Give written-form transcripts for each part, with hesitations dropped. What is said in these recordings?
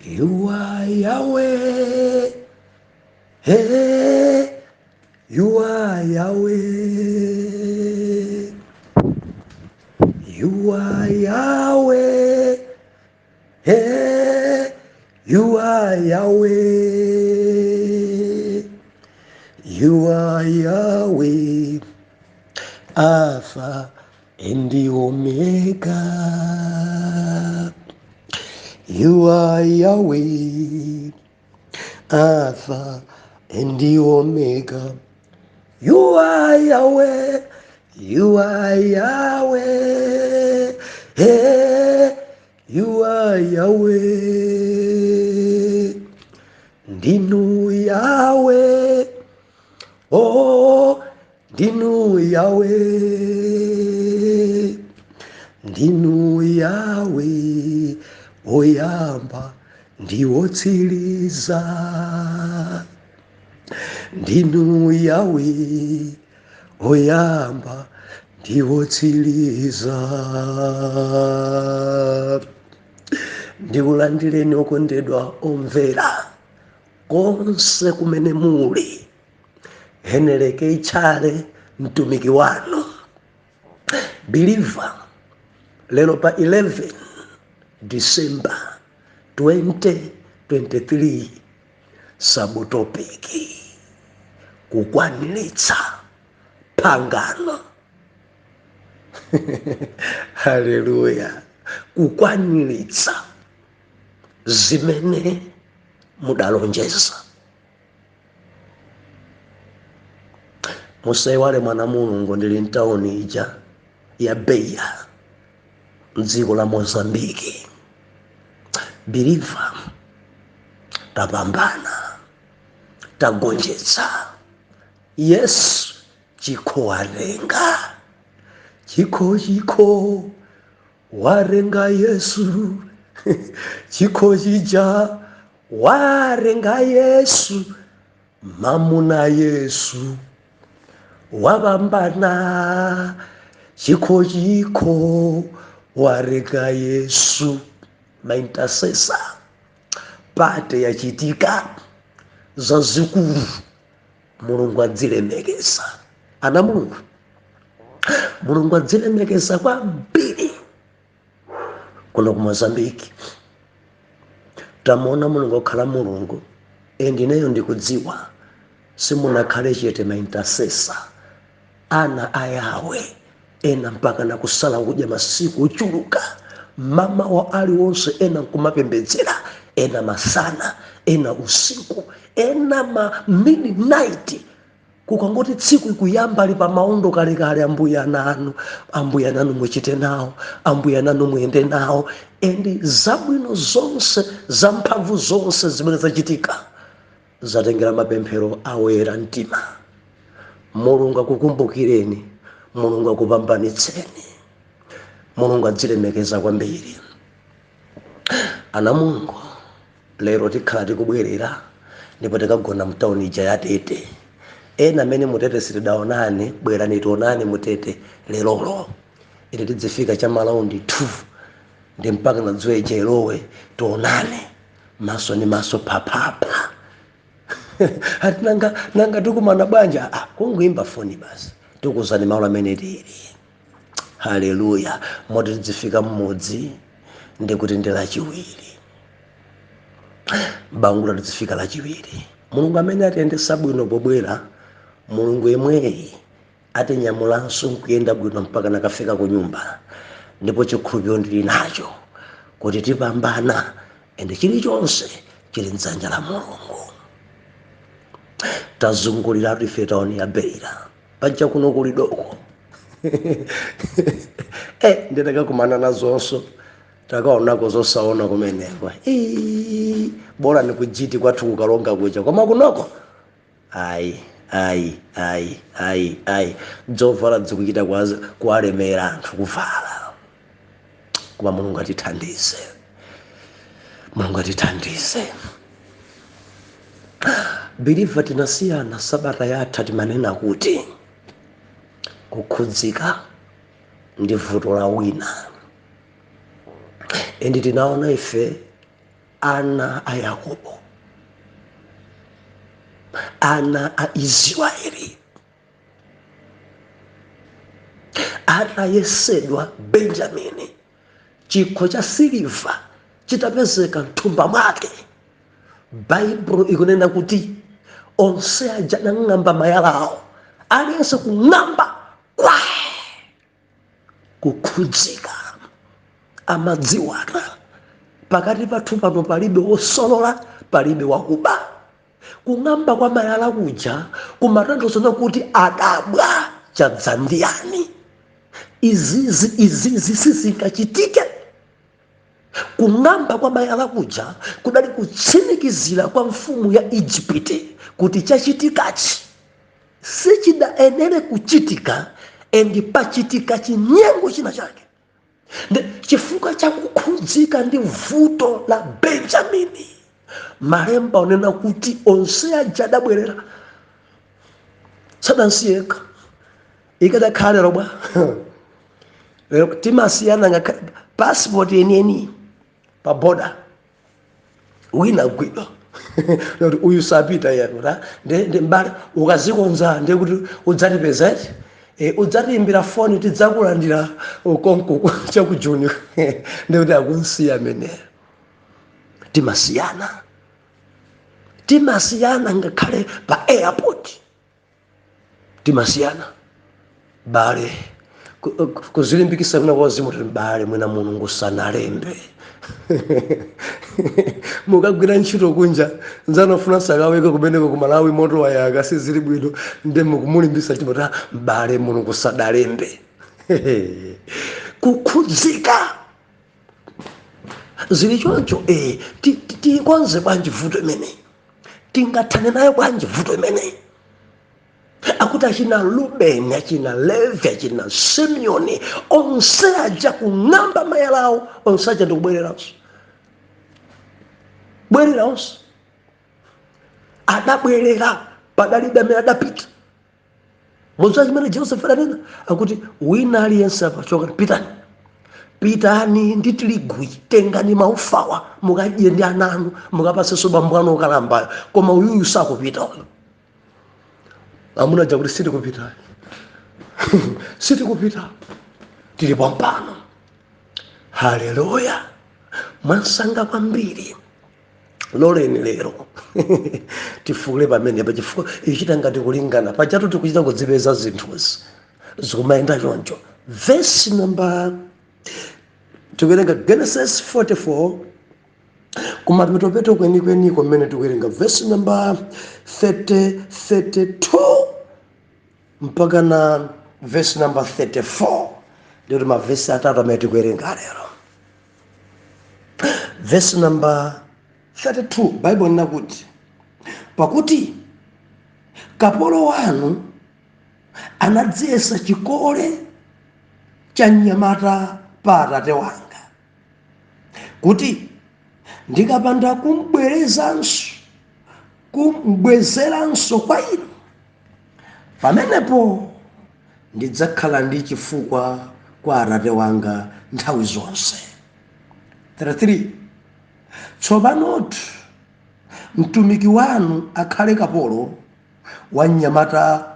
You are Yahweh. Hey, you are Yahweh. You are Yahweh. Hey, you are Yahweh. You are Yahweh. Alpha and the Omega. You are Yahweh. Alpha and the Omega. You are Yahweh. You are Yahweh. Hey, you are Yahweh. Ndinu Yahweh. Oh, Ndinu Yahweh. Ndinu Yahweh. Oyamba ndiwotsiriza. Ndinu Yahweh. Oyamba ndiwotsiriza. Ndikulandireni okondedwa omvera konse kumene muli. Heneleke ichale mtumiki wanu believer lero pa 11 December 2023 sabutopiki kukwanilitsa pangano. Haleluya. Kukwanilitsa zimene mudalonjeza. Musaiwale mwana mulungu ndili mtauni ija ya Beira mdziko la Mozambiki. Believer tapambana, tagonjetsa. Yesu chikho warenga. Chikho warenga Yesu. Chikho chija warenga Yesu. Mamuna Yesu wapambana. Chikho warenga Yesu. Maintercessor pate yachitika zazikulu. Mulungu adzilemekeza. Ana Mulungu, Mulungu adzilemekeza kwambiri kuno ku Mozambiki. Tamona Mulungu okhala Mulungu. Ndineyo ndikudziwa simunakhale chete maintercessor ana ayawe ena mpaka nakusala kudya masiku ochuluka. Mama wa aliwonse ena nkumapembedzera, ena masana, ena usiku, ena ma midnight. Kukangoti tsiku ikuyamba ali pa maondo kalekale. Ambuya nanu muchite nawo, ambuya nanu muyende nawo. Endi zabwino zonse zamphamvu zonse zimene zachitika zatengera mapemphero awera mtima. Mulungu akukumbukireni, Mulungu akupambanitseni, Mulungu adzilemekeza kwambiri. Ana Mulungu, lero tikhala tikubwerera ndipo tikagona mtauni ija ya Tete. Ena amene mutete sitidaonani, bwerani tionani mutete lerolo. Ine tidzifika cha malaundi 2 ndi mpaka na dzuwa ilowe tionane maso ni maso papapa. Hati nanga tukumana banja. Kungoimba foni basi tikuzani maula amene tili. Haleluya. Moti tidzifika mmodzi ndikuti ndi lachiwiri. Bangula tidzifika lachiwiri. Mulungu amene atiyendesa bwino pobwera, Mulungu yemweyi atinyamulanso nkuyenda bwino mpaka nakafika ku nyumba. Ndipo chikhulupiriro ndili nacho kuti tipambana ende chilichonse chili mdzanja la Mulungu. Tazungulira ife taoni ya Beira. Paja kuno kuli doko. Nditakakumana nazonso takaonako zosaona kumeneko. Bora nikujiti kwathu kukalonga kuja. Koma kunoko ai dzovala dzikuchita kuwalemera anthu kuvala. Koma Mulungu atithandize. Mulungu atithandize. Believer tinasiyana sabata yatha timanena kuti kukhudzika ndi vuto la wina. Endi tinaona ife ana a Yakobo, ana a Israeli atayesedwa Benjamini, chikho cha siliva chitapezeka mthumba mwake. Baibulo ikunena kuti onse aja anang'amba mayalawo, aliyense kung'amba kukhudzika. Amadziwana pakati pathu pano palibe wosolola, palibe wakuba. Kung'amba kwa mayala kuja kumatanthauza kuti adabwa chadzandiyani. Izizi sizingachitike. Kung'amba kwa mayala kuja kudali kutsimikizira kwa mfumu ya Ijipiti kuti chachitikachi sichidaenere kuchitika, endi pachitika chinyengo china chake. Chifukwa cha kukhudzika ndi vuto la Benjamini, malemba onena kuti onse aja adabwerera. Sadansiyeka ikadakhalero bwa lero timasiyana nga passport yeniyeni pa boda wina gwidwa lero uyu sapita yano nde mbali ukazikonza nde kuti udzatipeza udzatiimbira foni tidzakulandira konko chakujuni nde kuti akunsiya ameneyo. Timasiyana ngakhale pa airport, timasiyana bale kuzilimbikisa kuna wazimu bale mwina Mulungu sanalembe. Mukagwira ntchito kunja nzanofuna sakaweke kumeneko ku Malawi moto wayaka sizili bwino, nde mukumulimbisa chimota bale Mulungu sadalembe. Kukhudzika zili choncho. Tikonze bwanji vuto imene, tingathane nayo bwanji vuto imene. Akuti achina Rubeni, achina Levi, achina Simeoni, onse aja kung'amba mayalawo, onse aja ndikubwereranso. Bwereranso adabwerera padalibe amene adapita. Muzwa chimene Joseph adanena akuti wina aliyense apachoka pitani ndi tirigu, tengani maufawa mukadye ndi ana anu, mukapasenso bambo anu okalambayo, koma uyuyu sakupita. Amuna jakuti sitikupita. Sitikupita. Tili pampano. Haleluya. Mwansanga kwambiri. Loleni lero. Tifule pamene pachifukwa ichita ngati kulingana. Pachatu tikuchita kudzipeza zinthuzi. Zikumayenda choncho. Verse number tikuwerenga Genesis 44. Kumapetopeto kweni kumene tikuwerenga verse number 32 mpaka na verse number 34. Ndio mavesi atatu amene tikuwerenga lero. Verse number 32 Bible inakuti pakuti kapolo wanu anadziyesa chikole cha mnyamata pa atate wanga, kuti ndikapanda kumbwezeranso kwa inu, pamenepo ndidzakhala ndi chifukwa kwa atate wanga nthawi zonse. 33 Tsopanotu mtumiki wanu akhale kapolo wa mnyamata.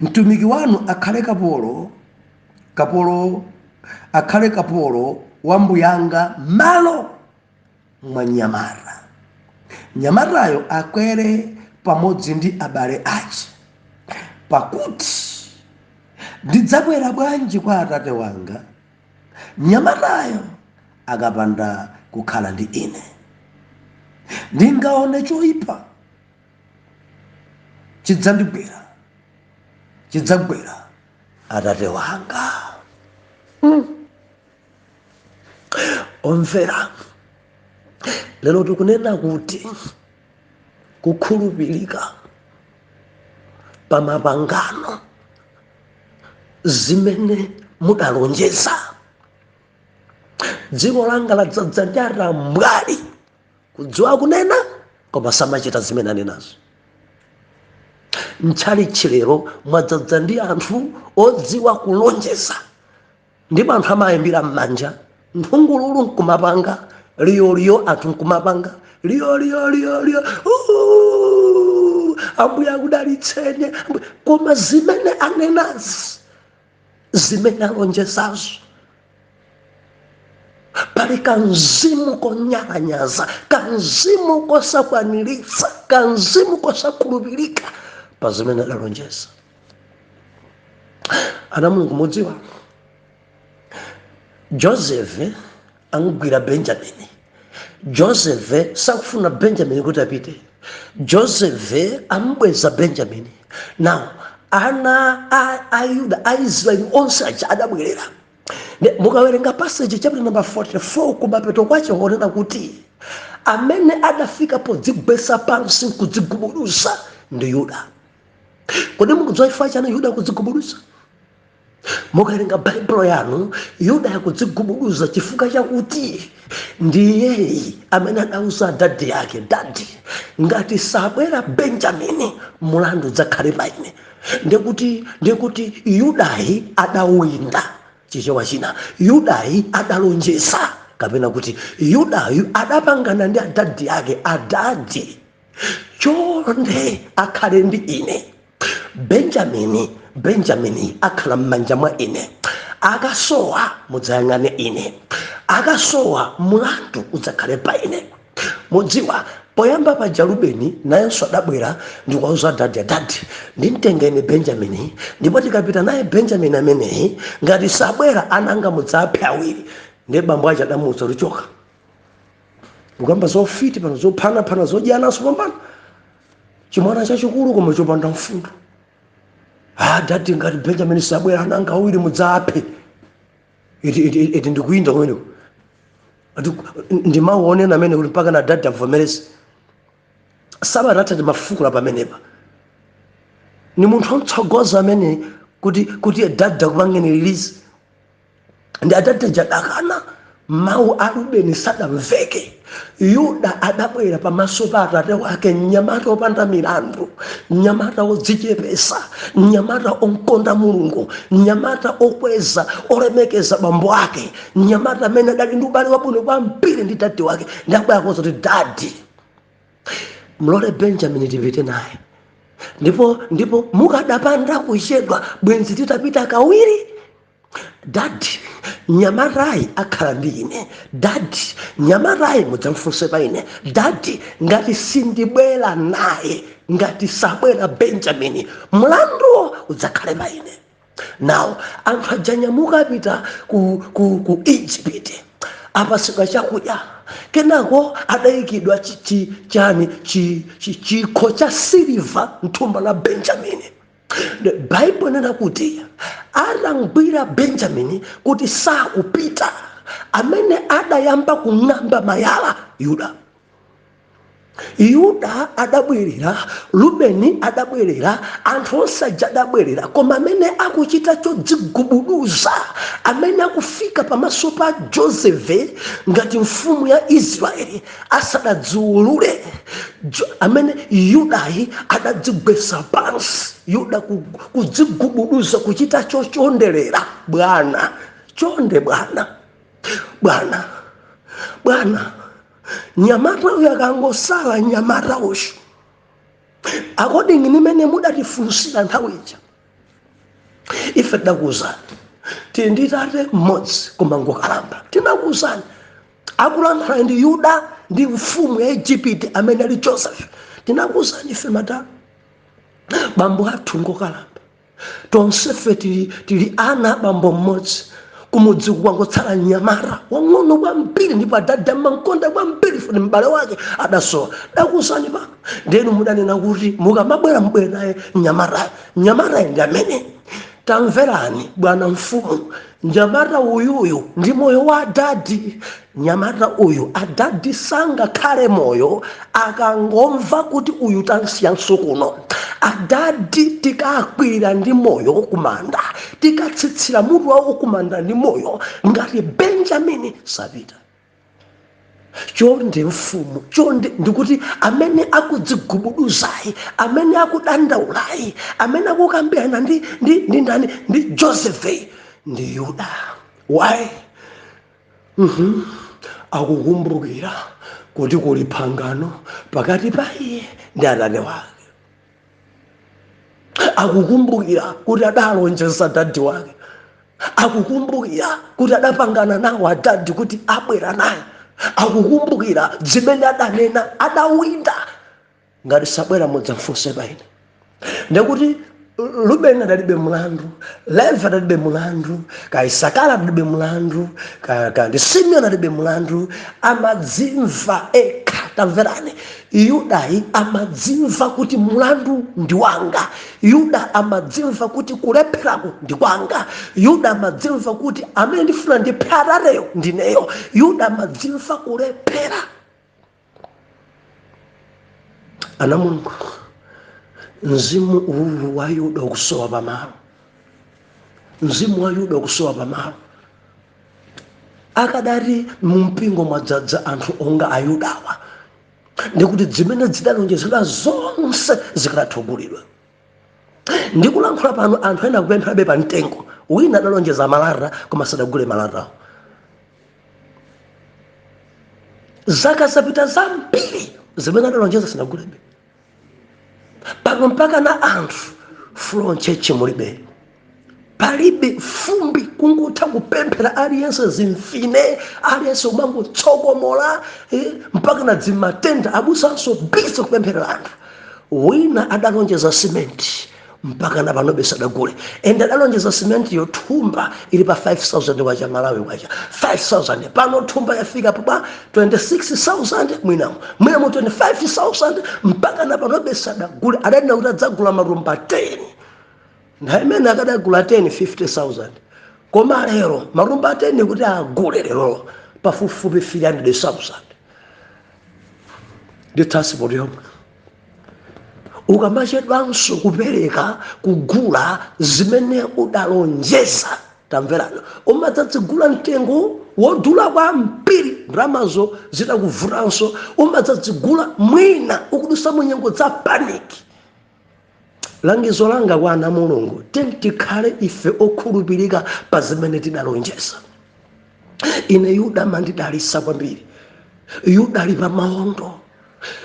Mtumiki wanu akhale kapolo wa mbuyanga malo mwa nyamata. Nyamatayo akwere pamodzi ndi abale ache, pakuti ndidzabwera bwanji kwa atate wanga nyamatayo akapanda kukhala ndi ine. Ndingaone choyipa chidzagwera atate wanga. Omvera, lero tikunena kuti kukhulupirika pa mapangano zimene mudalonjeza. Dziko langa ladzaza ndi atambwali kudziwa kunena koma samachita zimene anenazo. Mtchalichi lero mwadzaza ndi anthu odziwa kulonjeza, ndipo anthu amayimbira m'manja nthungululu nkumapanga, liyo athu nkumapanga, liyo ambuye akudalitseni, koma zimene anenazi, zimene alonjezazo, pali kanzimu konyalanyaza, kanzimu kosakwanilitsa, kanzimu kosakhulupirika pa zimene alonjeza. Ana Mulungu mudziwa, Joseph angwira Benjamini. Joseph sakufuna Benjamini kuti apite. Joseph ambweza Benjamini. Now ana a Yuda, a Israeli onse aja adabwerera. Mukawerenga passage chapter number 44 kumapeto kwacho honena kuti amene adafika podzigwesa pansi kudzigubudusa ndi Yuda. Kodi mukudziwa chani Yuda kudzigubudusa? Mukawerenga Bible yanu, Yuda yakudzigubuduza chifukwa chakuti ndiye amene adauza dadi yake, dadi ngati sabwera Benjamini mulandu dzakhale paine. Ndekuti Yudayi adawinda chichewa china, Yudayi adalonjeza, kapena kuti Yudayi adapangana ndi adadi yake, adadi chonde akhale ndi ine. Benjamini akhala m'manja mwa ine, akasowa mudzayang'ane ine, akasowa mulandu udzakhale pa ine. Mudziwa poyamba paja Rubeni nayenso adabwera ndikuwauza dadi, ndimtengeni Benjamini, ndipo tikapita naye Benjamini ameneyi ngati sabwera ananga mudzaphe awiri. Ndiye bambo aja adamuwuza luchoka, ukamba zofiti pano zophana zodyanaso pambana, chimwana chachikulu koma chopanda mfundo. Dadi ngati Benjamini sabwera ananga awiri mudzaphe. Iti ndikuyinda kweneko. Ndimaone namene kuti mpaka na dadi amvomerezi. Sabarata ndi mafukula pamenepa. Ni munthu amtsogoza amene kuti dadi akupangeni release. Ndi adadi jadakana mawu a Rubeni sadamveke. Yuda adabwera pamaso pa atate wake, mnyamata opanda milandu, mnyamata odzichepesa, mnyamata onkonda Mulungu, mnyamata okweza olemekeza bambo ake, mnyamata amene adali ndi ubale wabwino kwambiri ndi dadi wake. Ndakubwera kuwuza kuti dadi, mlole Benjamini tipite naye, ndipo mukadapanda kuchedwa bwenzi titapita kawiri. Dadi nyamarayi akhala ndi ine, dadi nyamarayi mudzamfunse pa ine, dadi ngati sindibwera naye, ngati sabwera Benjamini mlandu udzakhale pa ine. Now anthu ajanyamuka apita ku Egypt, apasidwa chakudya, kenako adayikidwa chikho cha siliva mthumba la Benjamini. The Bible nena kuti adangwira Benjamini kuti sakupita, amene adayamba kung'amba mayala Yuda adabwerera, Rubeni adabwerera, anthu onse aja adabwerera, koma amene akuchita chodzigubuduza, amene akufika pamaso pa Josefe ngati mfumu ya Israeli asadadziulule, amene Yudayi adadzigwesa pansi, Yuda kudzigubuduza, kuchita chochonderera. Bwana chonde, bwana nyamata uyu akangosala nyamata ushu akodingi nimene mudatifunsira nthawi ija. Ife tidakuwuzani tinditate mmodzi koma ngokalamba, tinakuwuzani akulankhula ndi Yuda ndi mfumu ya Egypt amene ali Joseph. Tinakuwuzani ife madala, bambo athu ngokalamba, tonsefe tili ana bambo mmodzi, kumudzi kwangotsala nyamata wang'ono kwambiri, ndipo adadi amankonda kwambiri funi m'bale wake adasowa. Dakuwuzani pano ndenu mudanena kuti mukamabwera mbwere naye nyamata ndi amene. Tamverani bwana mfumu, nyamata uyuyu ndi moyo wa adadi. Nyamata uyu adadi sangakhale moyo akangomva kuti uyu tansiyanso kuno. Adadi tikakwira ndi moyo kumanda, tikatsitsira mutu wawo kumanda ndi moyo ngati Benjamini sapita. Chonde mfumu, chonde ndikuti amene akudzigubuduzayi, amene akudandaulayi, amene akukambirana ndi ndani, ndi Josefe, ndi Yuda. Why? akukumbukira kuti kuli pangano pakati pa iye ndi Atate wake. Akukumbukira kuti adalonjeza dadi wake. Akukumbukira kuti adapangana nawo adadi kuti abwera naye. Akukumbukira zimene adanena adawinda ngati sabwera mudzamfunse paine. Ndekuti Rubeni adalibe mlandu, Levi adalibe mlandu, ka Isakara adalibe mlandu, ka Simeoni adalibe mlandu, amadzimva eka. Tamverani, Yuda amadzimva kuti mlandu ndi wanga. Yuda amadzimva kuti kulepherako ndi kwanga. Yuda amadzimva kuti amene ndifuna ndipherareyo ndineyo. Yuda amadzimva kulephera. Ana Mulungu, mzimu uwu wa Yuda ukusowa pamalo. Mzimu wa Yuda ukusowa pamalo. Akadati mumpingo mwadzadza anthu onga Ayudawa, ndikuti zimene zidalonjezedwa zonse zikadathugulidwa. Ndikulankhula pano anthu ena kupempherabe pa mtengo. Wina adalonjeza malara koma sadagule malarawo. Zaka zapita zambiri zimene adalonjeza sadagulebe. Pano mpaka na anthu fulo ncheche mulibe. Palibe fumbi kungutha kupemphera aliyense zimfine, aliyense umango tsokomola, mpaka na dzimatenda abusanso biso kupemphera anthu. Wina adalonjeza simenti mpaka na panobe sadagule. Ende adalonjeza simenti yothumba ili pa 5,000 wacha Malawi wacha. 5,000 pano thumba yafika pa 26,000 mwinamo 25,000 mpaka na panobe sadagule. Adalina kuti adzagula marumba 10. Na imene akadagula 10 50,000. Koma lero marumba 10 kuti agule lero pafupifupi 300,000. Ndithasipo yomwe. Ukamachedwanso kupereka kugula zimene udalonjeza. Tamverani, umadzadzigula mtengo wodula kwambiri, ndramazo zitakuvutanso umadzadzigula mwina ukudusa munyengo za paniki. Langizo langa kwa ana Mulungu, tikhale ife okhulupirika pa zimene tidalonjeza. Ine Yuda mandidalisa kwambiri. Yuda ali pa mawondo.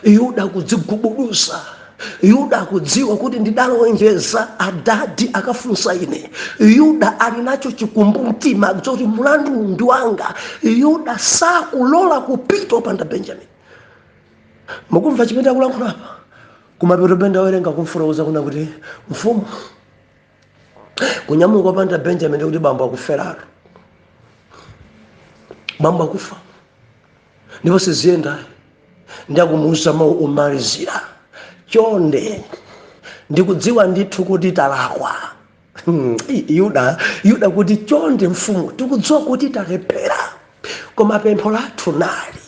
Yuda kudzigubudusa. Yuda kudziwa kuti ndidalonjeza adadi akafunsa ine. Yuda alinacho chikumbumtima kuti mlandu ndi wanga. Yuda sakulola kupita opanda Benjamin. Mukumva chimene akulankhula apa? Kumapeto benda werenga kumfuroza kuna kuti mfumu kunyamuka opanda Benjamin kuti bambo akufera. Bambo akufa. Ndipo siziyenda ndakumusa mau umalizira. Chonde ndikudziwa ndithu kuti talakwa. Yuda kuti chonde mfumu tikudziwa kuti talephera. Koma pempho lathu nali.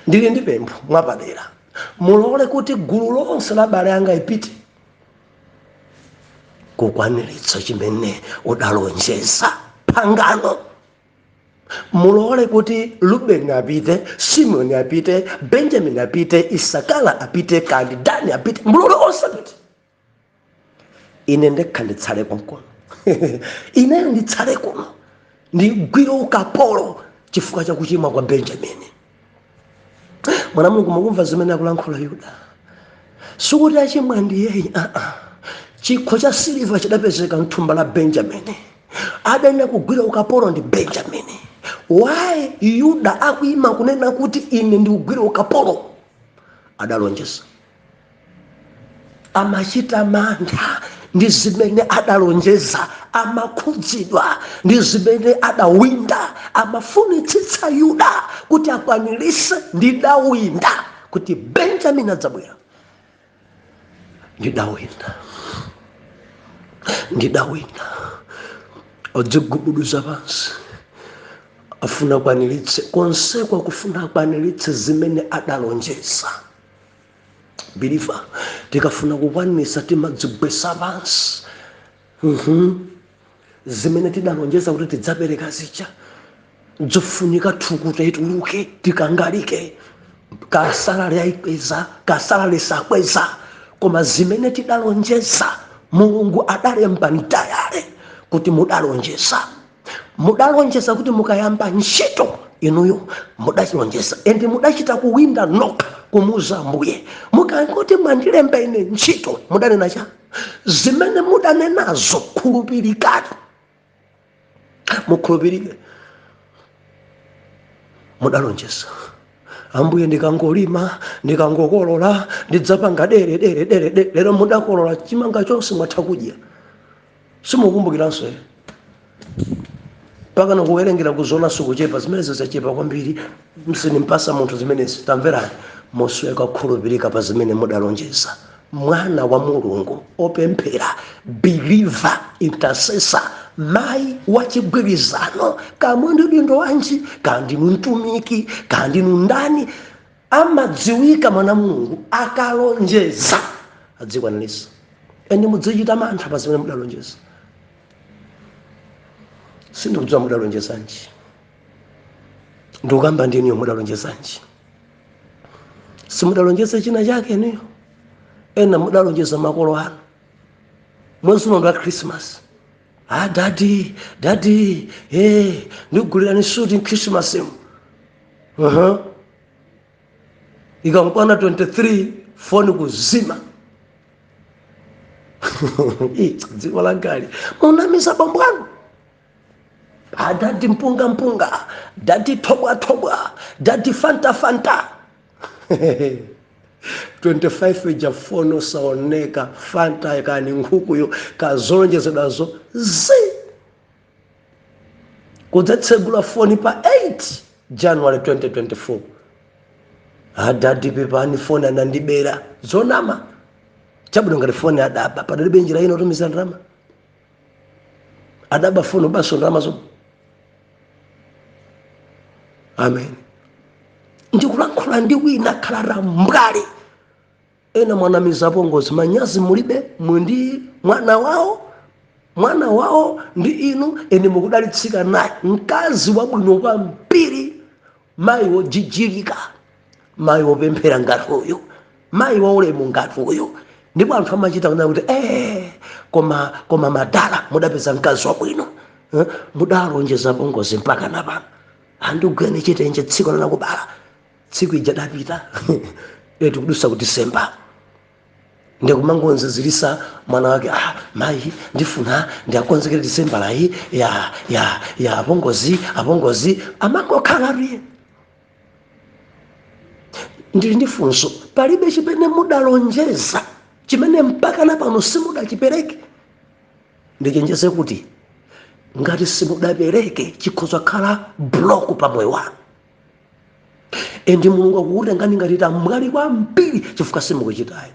Ndili ndi pempho mwapadera. Mulole kuti gulu lonse la abale anga ipite kukwaniritsa chimene udalonjeza pangano. Mulole kuti Rubeni apite, Simeoni apite, Benjamin apite, Isakara apite, kandi Dani apite, mulole onse apite. Ine ndekha nditsale konkono. Ine nditsale kuno. Ndigwire ukapolo chifukwa cha kuchimwa kwa Benjamin. Mwana Mulungu mukumva zimene akulankhula Yuda. Sukuti achimwa ndi yeye, chikho cha siliva chidapezeka mthumba la Benjamin. Adana kugwira ukapolo ndi Benjamin. Why Yuda akuima kunena kuti ine ndikugwira ukapolo? Adalonjeza. Amachita mantha ndi zimene adalonjeza, amakhudzidwa ndi zimene adawinda, amafunitsitsa Yuda kuti akwanirise ndidawinda kuti Benjamin adzabwera. Ndidawinda odzigubuduza pansi afuna kwaniritse konsekwa kufuna kwaniritse zimene adalonjeza. Believer, tikafuna kukwanisa timadzigwesa pansi. Zimene tidalonjeza kuti tidzapereka zija zofunika thukuta ituluke tikangalike. Kasalale aikweza, kasalale sakweza. Koma zimene tidalonjeza Mulungu adalemba ntayale kuti mudalonjeza. mudalonjeza kuti mukayamba ntchito inuyo mudachilonjeza endi mudachita kuwinda nokha kumuuza Ambuye mukangoti mwandilemba ine ntchito mudanena cha zimene mudanenazo khulupirikani mukhulupirike mudalonjeza Ambuye ndikangolima ndikangokolola ndidzapanga dere lero mudakolola chimanga chonse mwatha kudya simukumbukiranso paka nokuwerengera kuzona sukuchepa zimene zizachepa kwambiri msinimpasa munthu zimenezi tamverani mosweka kukhulupirika pa zimene mudalonjeza mwana wa Mulungu opemphera believer intercessor mayi wachigwirizano kamwe ndi dindo wanji kandi mtumiki kandi ndani amadziwika mwana Mulungu akalonjeza adzikwanilisa ende mudzichita mantha pa zimene mudalonjeza sindikudziwa mudalonjezanji ndikukamba ndiniyo mudalonjezanji simudalonjeza china chake niyo ena mudalonjeza makolo anu mwezi uno wa Christmas daddy ndikugulirani suti Christmas ikakwana 23 foni kuzima dziko la gali munamisa bambo anu dadi mpunga dadi tobwa dadi fanta 25 ja fono saoneka fanta yakani nkhukuyo kazolonjezedwazo kudzatsegula foni pa 8 January 2024 dadi pepani foni anandibera zonama chabwino ngati foni adaba padalibe njira ino tumiza ndalama adaba foni baso ndalama zo amen ndikulankhula ndi wina khala mbali ena mwanamizapo ngozi manyazi mulibe mundi mwana wawo ndi inu eni mukudalitsika naye mkazi wabwino kwambiri mayi wojijilika mayi wopemphera ngati uyu mayi waulemu ngati uyu ndipo anthu amachita kuna kuti koma madala mudapeza mkazi wabwino mudalonjezapo ngozi mpaka napano andugwene chitenje tsiku lanakubala tsiku ija dapita tikudusa ku December ndikumangonzezilisa mwana wake mayi ndifuna ndiakonzekere December layi ya apongozi amangokhala riye ndili ndifunso palibe chimene mudalonjeza chimene mpaka napano simudachipereke ndichenjeze kuti ngati simudapereke chikhoza khala block pa moyo wanu endi Mulungu akukutengani ngati tamwali kwambiri chifukwa simukuchitayo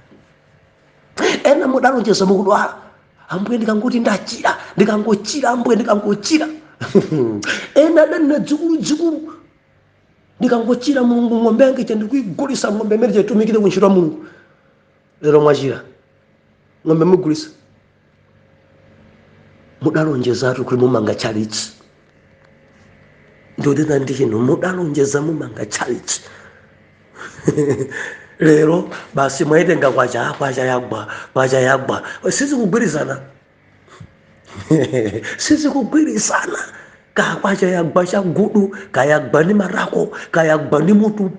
ena mudalonjeza mukudwala Ambuye ndikanguti ndachira ndikangochira Ambuye ndikangochira ena adanena dzikulu ndikangochira Mulungu ng'ombe yange ndikuigulisa ng'ombe imene itumikire kuntchito ya Mulungu lero mwachira ng'ombe mugulisa mudalonjezatu kuti mumanga chalitsi ndodena ndi chino mudalonjeza mumanga chalitsi lero basi mwaitenga kwacha yagwa sizikugwirizana sizikugwirizana kakwacha yagwa chagudu kayagwa ni marako kayagwa ni mutu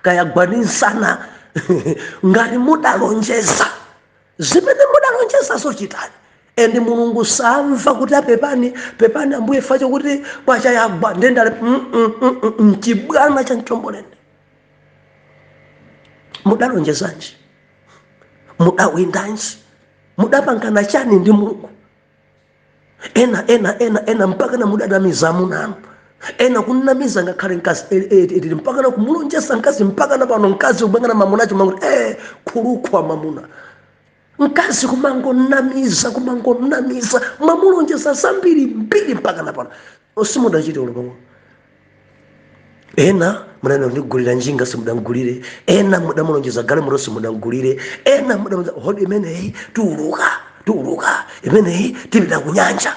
kayagwa ni nsana ngati mudalonjeza zimene mudalonjeza sochitani endi Mulungu samva kuti pepani Ambuye facho kuti kwacha yagwa ndendale mchibwana cha ntombolende mudalonjezanji mudawindanji mudapangana chani ndi Mulungu ena mpaka na mudadamiza munanu ena kunamiza ngakhale nkazi mpaka na kumulonjeza nkazi mpaka na pano nkazi ubengana mamunacho mangu khulukwa mamuna nkazi kumangonamiza mamulonjeza zambiri mbiri mpaka na pano osimudachite ulopamo ena munana ndigulira njinga simudangulire ena mudamulonjeza gale murosi mudangulire ena mudamuza hodi imeneyi tuuluka imeneyi tipita kunyanja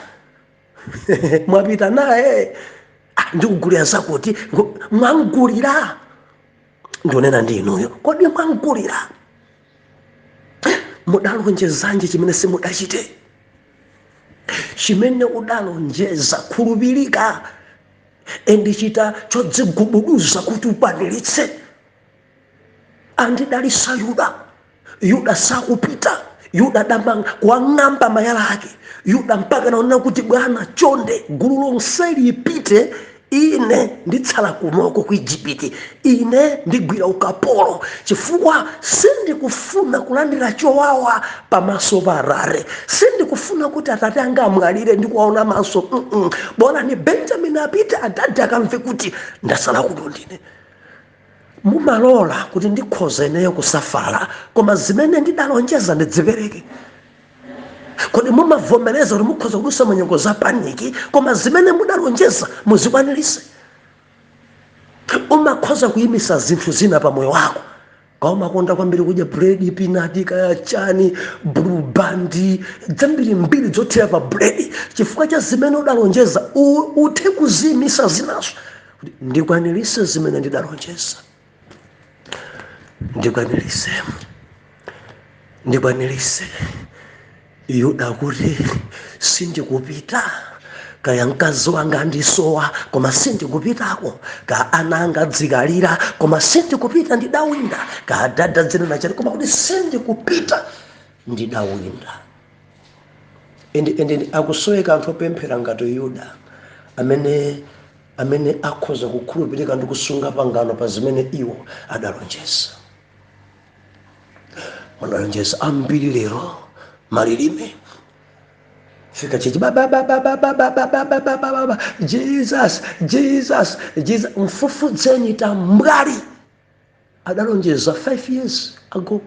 mwapita naye ndikugulira zakuti mwangulira ndionena ndi inuyo kodi mwangulira mudalonjezanje chimene simudachite chimene udalonjeza khulupirika ende chita chodzigubuduza kuti ukwaniritse. Andidalisa Yuda sakupita, Yuda damanga kuang'amba mayala ake, Yuda mpaka naona kuti bwana chonde gulu lonse lipite, ine nditsala kunoko ku Egypt, ine ndigwira ukapolo chifukwa sindikufuna kulandira chowawa pamaso pa Harare, sindikufuna kuti atate anga amwalire ndikuwaona maso. Bora ni Benjamin apite adadi akamve kuti ndasala kuno ndine. Mumalola kuti ndikhoza ineyo kusafala koma zimene ndidalonjeza ndidzipereke. Kodi mumavomereza kuti mukhoza kudusa manyengo za paniki koma zimene mudalonjeza muzikwanilise. Umakhoza kuyimisa zinthu zina pa moyo wako, koma umakonda kwambiri kudya bread, peanut, kaya chani, blue band, zambiri mbiri zothira pa bread chifukwa cha zimene udalonjeza. Uthe kuzimisa zinazo ndikwanilise zimene ndidalonjeza. Ndikwanilise. Yuda kuti sindikupita, kaya mkazi wanga ndisowa koma sindikupitako, ka ana anga dzikalira koma sindikupita ndidawinda, ka dada dzina nachati koma kuti sindikupita ndidawinda. Ende akusoweka anthu opemphera ngati Yuda amene akhoza kukhulupirika ndi kusunga pangano pa zimene iwo adalonjeza. Madalonjeza ambiri lero malilime fika chichi Jesus mfufudzeni tambwali adalonjeza 5 years ago.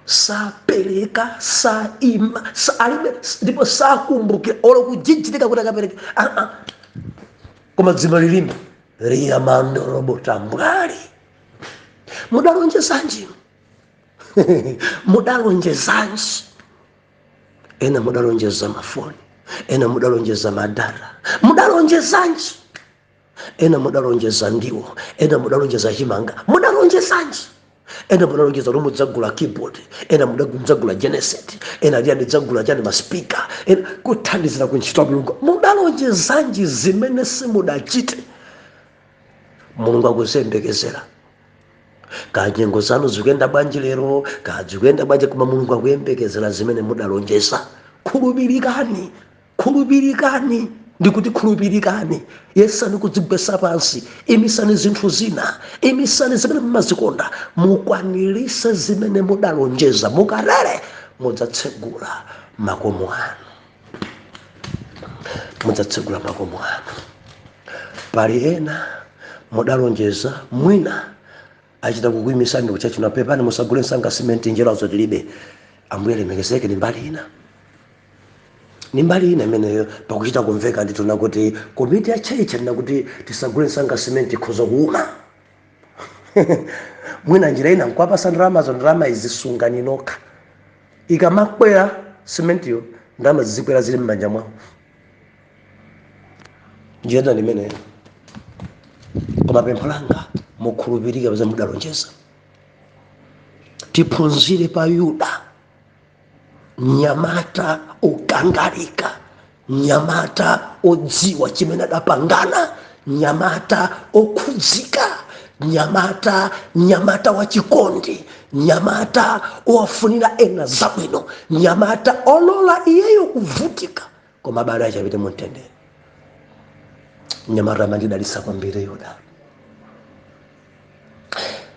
Sapeleka saima salibe ndipo sakumbukira olo kujijitika kuti akapereka koma dzima lilime liyamando robo tambwali. Mudalonjezanji mudalonjezanji. Ena mudalonjeza mafoni, ena mudalonjeza madara, mudalonjezanji. Ena mudalonjeza ndiwo, ena mudalonjeza chimanga, mudalonjezanji. Ena mudalonjeza rumu dzagula keyboard, ena mudadzagula geneset, ena liya dzagula chani maspika, ena kuthandizira kunchitwa Mulungu. Mudalonjezanji zimene simudachite. Mulungu akuzembekezera. Kanyengo zanu zikuyenda bwanji lero, kazikuyenda bwanji koma Mulungu akuyembekezera zimene mudalonjeza. Khulupirikani ndikuti khulupirikani. Yesani kudzigwesa pansi, imisani zinthu zina, imisani zimene mumazikonda, mukwanilise zimene mudalonjeza. Mukarere mudzatsegula makomo anu. Pali ena mudalonjeza mwina achita kukuyimisani kuchachi na pepani musagule nsanga simenti njera zotilibe. Ambuye lemekezeke ni mbali ina imeneyo pakuchita kumveka ndituna kuti komiti ya church kuti tisagule nsanga simenti khoza kuuma. Mwina njira ina nkwapasa ndrama izisunga ninoka. Ikamakwera simenti yo ndrama zizikwera zili m'manja mwawo. Njenda nimeneyo. Koma pempho langa mukhulupirike za mudalonjeza. Tiphunzire pa Yuda, nyamata okangalika, nyamata odziwa chimene adapangana, nyamata okhudzika, nyamata wachikondi, nyamata owafunira ena zabwino, nyamata olola iyeyo kuvutika koma baada ya chapite mutendere. Nyamata mandidalisa kwambiri Yuda.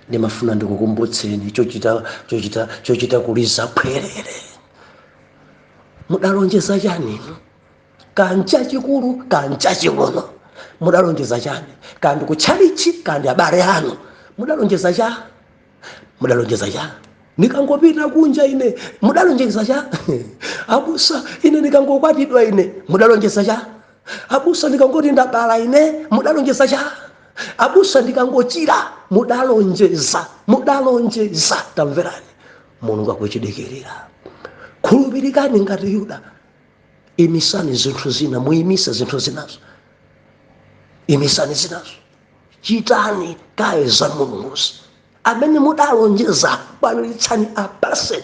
Ndimafuna ndikukumbutseni chochita kuliza pwerere. Mudalonjeza chani? Kancha chikulu, kancha ching'ono. Mudalonjeza chani? Kandi kuchalichi, kandi abale anu. Mudalonjeza cha? Nikangopita kunja ine, mudalonjeza cha? Abusa ine nikangokwatidwa ine, mudalonjeza cha? Abusa nikangoti ndabala ine, mudalonjeza cha? Abusa ndikangochira, mudalonjeza. Tamverani Mulungu akuchidikirira. Khulupirikani ngati Yuda. Imisani zinthu zina, muyimise zinthu zinazo. Chitani kaya za Mulungu amene mudalonjeza, kwaniritsani apase.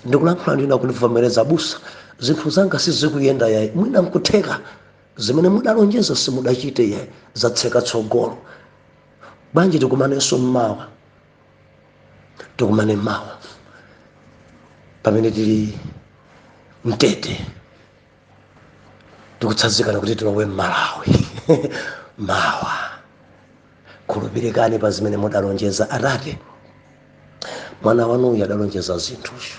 ndikulankhula ndina kundivomereza busa zinthu zanga sizikuyenda yayi mwina nkutheka zimene mudalonjeza simudachite yayi zatseka tsogolo bwanji tikumanenso mmawa tikumane mmawa pamene tili Mtete tikutsanzikana kuti tilowe Malawi mawa khulupirirani pa zimene mudalonjeza. Atate mwana wanuyu adalonjeza zinthuzo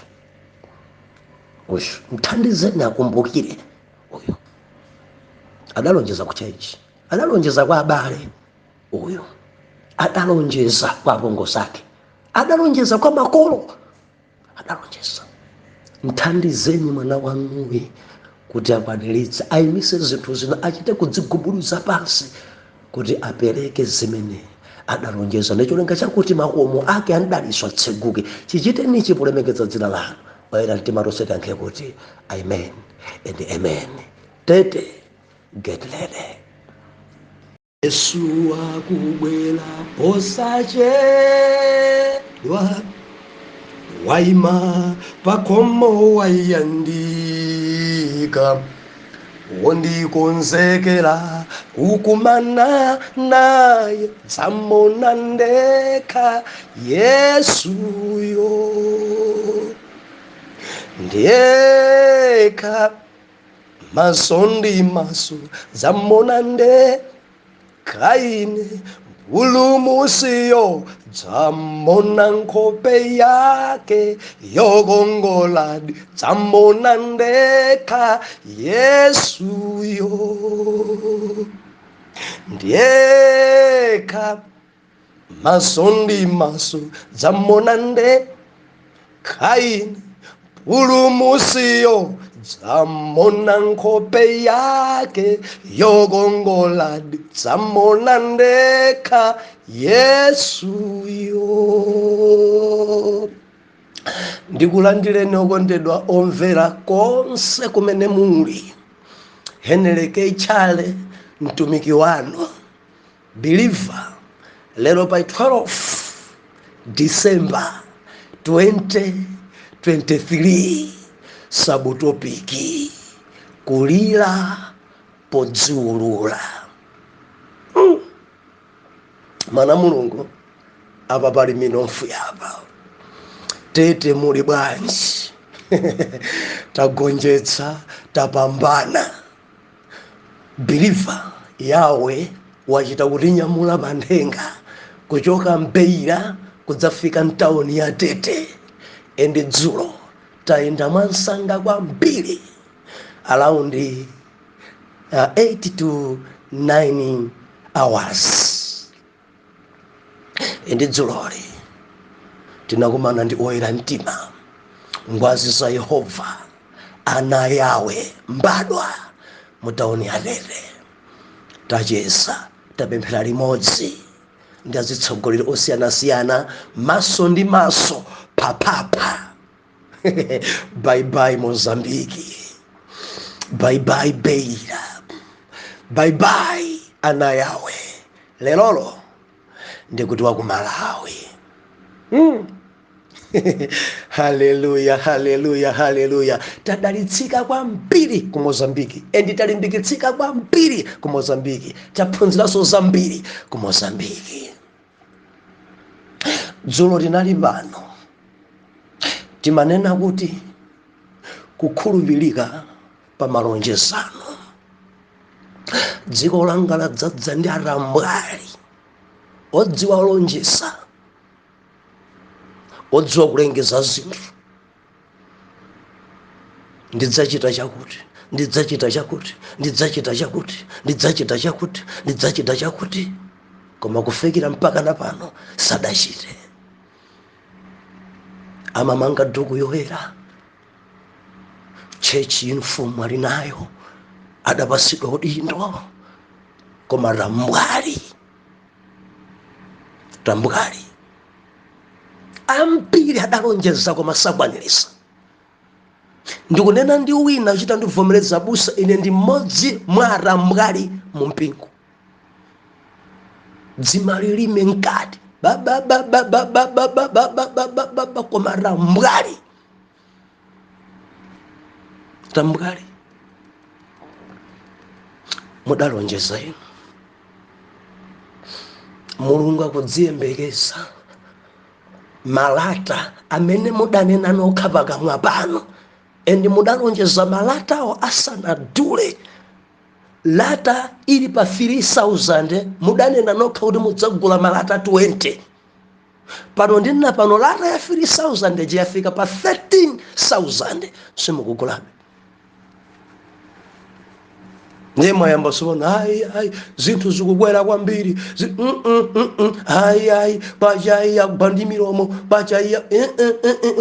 uyu mthandizeni akumbukire uyu adalonjeza ku church, adalonjeza kwa abale uyu adalonjeza kwa apongozi ake, adalonjeza kwa makolo, adalonjeza. Mthandizeni mwana wanuyu kuti akwaniritse ayimise zinthu zina achite kudzigubuduza pansi kuti apereke zimene adalonjeza ndicholinga chakuti makomo ake andaliswa tseguke chichiteni chipolemekeza dzina lanu oyera mtima tonse tiyankhe kuti amen and amen. Tete get ready. Yesu akubwera posachedwa waima pakomo wayandika wondikonzekera kukumana naye dzamona ndekha Yesuyo ndekha maso ndi maso dzamona ndekha ine mpulumusiyo dzamona nkhope yake yokongoladi dzamona ndekha Yesuyo ndekha maso ndi maso dzamona ndekha ine mpulumusiyo dzamona nkhope yake yokongoladi dzamona ndekha Yesuyo. Ndikulandireni okondedwa omvera konse kumene muli. Heneleke Chale mtumiki wanu believer lero pa 12 December 2023 sabutopiki Kulira Kodziulura. Mana Mulungu apa pali minofu yapa Tete muli bwanji tagonjetsa tapambana believer yawe wachita kutinyamula mandenga kuchoka Mbeira kudzafika mtauni ya Tete ende dzulo taenda mwansanga kwambiri around 8 to 9 hours ende dzuloli tinakumana ndi oyera mtima ngwazi za Yehova ana yawe mbadwa mutauni ya Tete tacheza tapemphera limodzi ndi azitsogoleri osiyanasiyana maso ndi maso papapa. Bye bye Mozambiki, bye bye Beira, bye bye ana yawe lelolo ndikuti wa ku Malawi. Haleluya, haleluya, haleluya. Tadalitsika kwambiri ku Mozambiki endi talimbikitsika kwambiri ku Mozambiki, taphunziranso zambiri ku Mozambiki. Dzulo linali pano timanena kuti kukhulupirika pa malonjezano. Dziko langa ladzaza ndi atambwali odziwa kulonjeza, odziwa kulengeza zinthu. Ndidzachita chakuti, ndidzachita chakuti, ndidzachita chakuti, ndidzachita chakuti, ndidzachita chakuti, koma kufikira mpaka na pano sadachite. Amamanga duku yoyera chechi uniform ali nayo adapasidwa udindo koma tambwali ambiri adalonjeza koma sakwanilisa. Ndikunena ndi wina achita ndivomereza busa ine ndi mmodzi mwa atambwali mu mpingo. Dzima lilime nkati koma atambwali tambwali mudalonjeza inu mulungu akudziyembekeza malata amene mudanena nokha pakamwa pano endi mudalonjeza malatawo asanadule lata ili pa 3,000 mudanena nokha kuti mudzagula malata 20 pano ndina pano lata ya 3,000 jiyafika pa 13,000 simukugulabe ndiye mwayamba sona ayi zinthu zikukwera kwambiri ayi pachayi akubandi milomo pachayi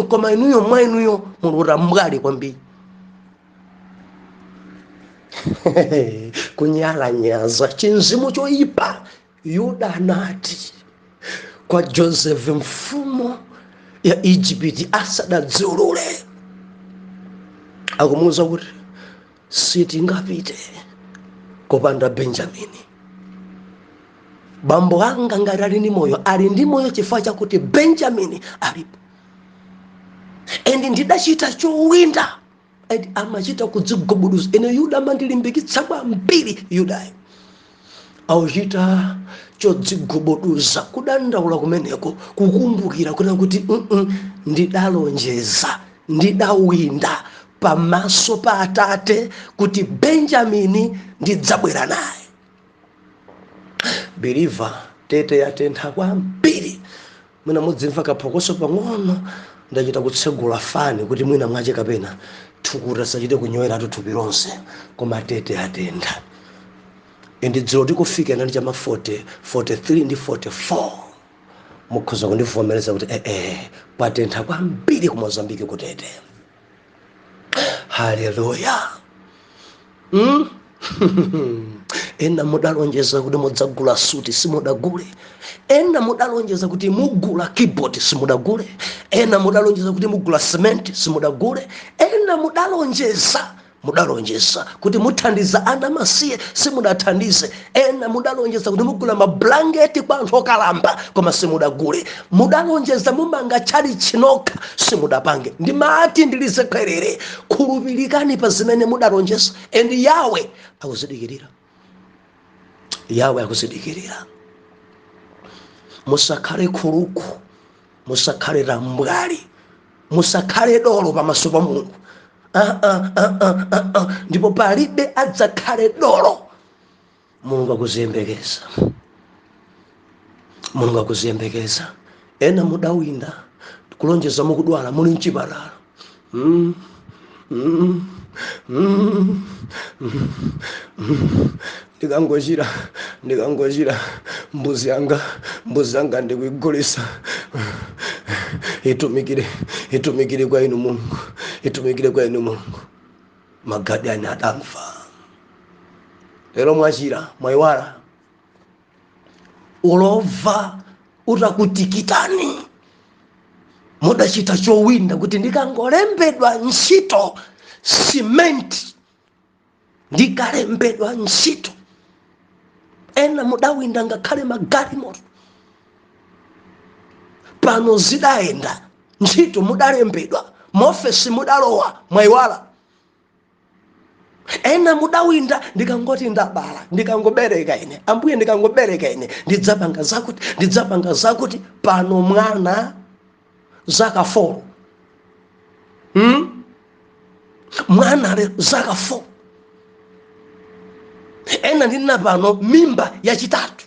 koma inuyo mwainuyo mulota mbwali kwambiri kunyala nyaza chinzimu choyipa Yuda anati kwa Joseph mfumo ya Egypt asadadziulule akumuwuza kuti sitingapite kopanda Benjamini. Bambo anga ngati ali ndi moyo chifukwa chakuti Benjamini alipo. Endi ndidachita chowinda edi amachita kudzigobuduza ene Yuda mandilimbikitsa kwambiri Yudayo auchita chodzigobuduza kudandaula kumeneko kukumbukira kuti ndidalonjeza ndidawinda pamaso pa Atate kuti Benjamini ndidzabwera naye. Believer tete yatentha kwambiri mwina mudzimva kaphokoso pang'ono ndachita kutsegula fani kuti mwina mwache kapena thukuta sachite kunyowera thupi lonse koma tete yatentha endi dziro tikufika ndani chama 43 ndi 44 mukhoza kundivomereza kuti patentha kwambiri ku Mozambique kutete. Haleluya. Ena mudalonjeza kuti mudzagula suti simudagule. Ena mudalonjeza kuti mugula keyboard simudagule. Ena mudalonjeza kuti mugula cement simudagule. Ena mudalonjeza kuti muthandiza ana masiye simudathandize. Ena mudalonjeza kuti mugula mablanketi kwa anthu okalamba koma simudagule. Mudalonjeza mumanga chali chinoka simudapange. Ndimati ndilizekwerere khulupirirani pa zimene mudalonjeza endi Yawe akuzidikirira. Yawe akuzidikirira. Musakhale khuluku, musakhale rambwali, musakhale dolo pamaso pa Mulungu. Ndipo palibe adzakhale dolo. Mulungu akuziyembekeza. Mulungu akuziyembekeza. Ena mudawinda kulonjeza mukudwala muli mchipatala. Ndikangochira mbuzi yanga ndikuigulitsa itumikire kwa inu Mulungu, itumikire kwa inu Mulungu. Magadi ani adamfa. Lero mwachira mwaiwala ulova utakutikitani mudachita chowinda kuti ndikangolembedwa ntchito simenti ndikalembedwa ntchito. Ena mudawinda ngakhale magalimoto pano zidayenda ntchito mudalembedwa mofesi mudalowa mwaiwala. Ena mudawinda ndikangoti ndabala ndikangobereka ine ambuye ndikangobereka ine ndidzapanga zakuti pano mwana zaka 4 mwana zaka 4. Ena ndina pano mimba yachitatu,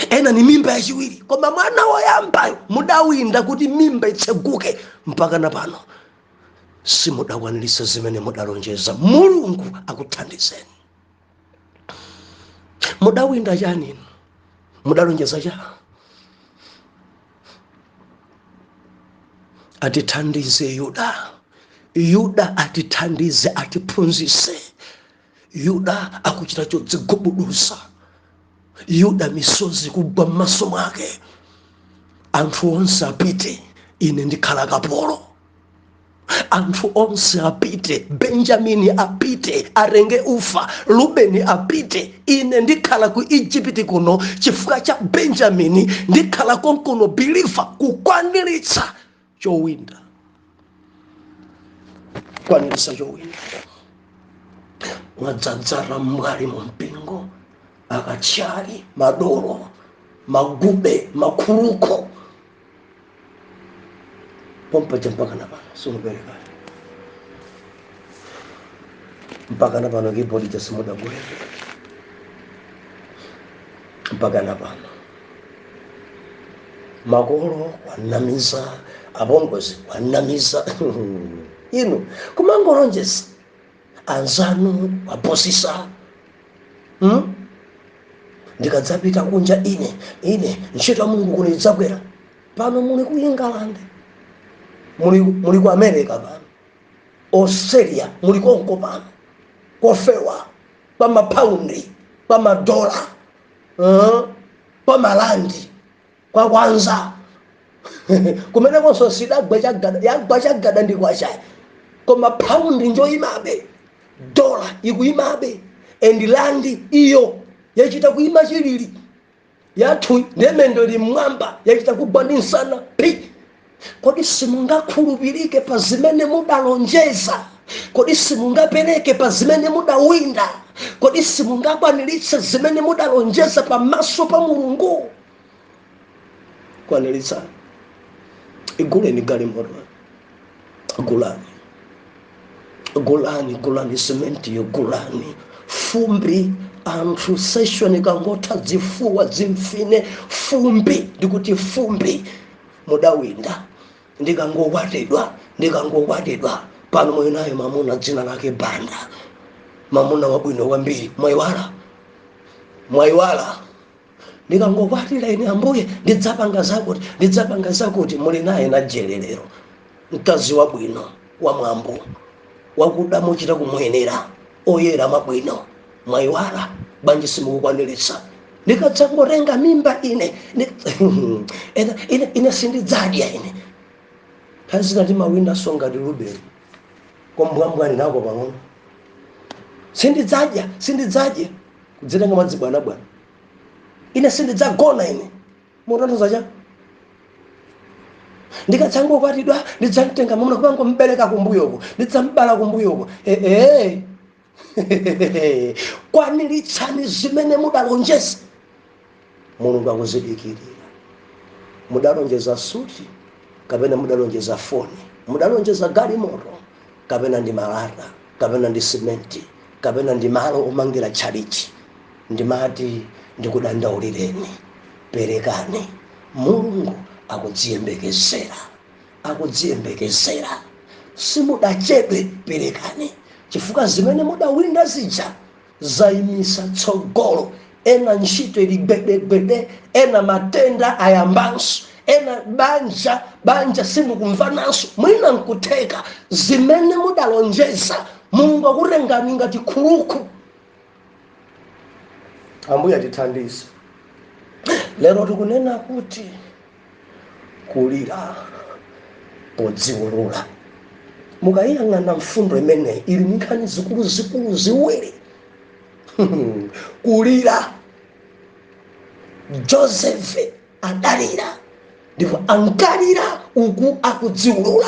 ena ni mimba yachiwiri koma mwana woyambayo mudawinda kuti mimba itseguke mpaka na pano simudakwanilisa zimene mudalonjeza. Mulungu akuthandizeni. Mudawinda chani? Mudalonjeza cha atithandize Yuda atithandize atiphunzise. Yuda akuchita chodzigubudusa. Yuda misozi kugwa m'maso mwake. Anthu onse apite ine ndikhala kapolo. Anthu onse apite, Benjamini apite arenge ufa, Rubeni apite ine ndikhala ku Egypt kuno chifukwa cha Benjamini ndikhala konkuno bilifa kukwanilitsa chowinda. Kukwanilisa chowina mwadzadzara mwali mu mpingo, akachali, madolo, magube, makhuruko pompaja mpaka na pano simupereka mpaka na pano kibodi cha simuda bwere mpaka na pano makolo wanamiza, abongozi wanamiza inu kumangolonjeza anzanu waposisa ndikadzapita kunja ine ntchito Mulungu kunidzabwera pano muli ku England, muli ku America pano, Australia muli konko pano kofewa pa mapaundi, pa madola, pa malandi kwa kwanza kumene konso sidagwa chagada ndi kwachayi koma paundi njo imabe, dola ikuimabe, and landi iyo yachita kuima chilili yathu ndemendo li mwamba yachita kugwa ndi nsana pi. Kodi simungakhulupirike pa zimene mudalonjeza? Kodi simungapereke pa zimene mudawinda? Kodi simungakwaniritse zimene mudalonjeza pamaso pa Mulungu? Kwanilisa iguleni galimoto, gulani simenti yo, gulani fumbi anthu session ikangotha zifuwa zimfine fumbi, ndikuti fumbi mudawinda ndikangowatidwa pano moyo nayo mamuna dzina lake Banda, mamuna wabwino kwambiri, mwaiwala ndikangowatira ine Ambuye ndidzapanga zakuti muli naye na jelelero, mkazi wabwino wa mwambo wakuda muchita kumwenera oyera mabwino, mwaiwala banji simukukwaniritsa. Ndikadzangotenga mimba ine sindidzadya ine hazikati mawinda songa ndi Rubeni kombwambwani nako pang'ono sindidzadya kudzitenga madzi bwana ine sindidzagona ine mutanthauza cha ndikadzangokwatidwa ndidzamtenga mamuna kupango mbereka kumbuyoko ndidzambala kumbuyoko kwaniritsani zimene mudalonjeza. Mulungu akuzidikirira. Mudalonjeza suti kapena mudalonjeza foni, mudalonjeza galimoto kapena ndi malata kapena ndi simenti kapena ndi malo omangira chalichi, ndimati ndikudandaulireni, perekani. Mulungu akudziyembekezera, simudachedwe, perekani chifukwa zimene mudawinda zija zaimisa tsogolo. Ena ntchito ili gwedegwede, ena matenda ayambanso, ena banja simukumvananso, mwina nkutheka zimene mudalonjeza Mulungu akutengani ngati khuluku. Ambuye atithandize. Lero tikunena kuti kulira Kodziulura. Mukayang'ana mfundo imene ili nkhani zikulu ziwiri. Kulira, Joseph adalira ndipo ankalira uku akudziulula.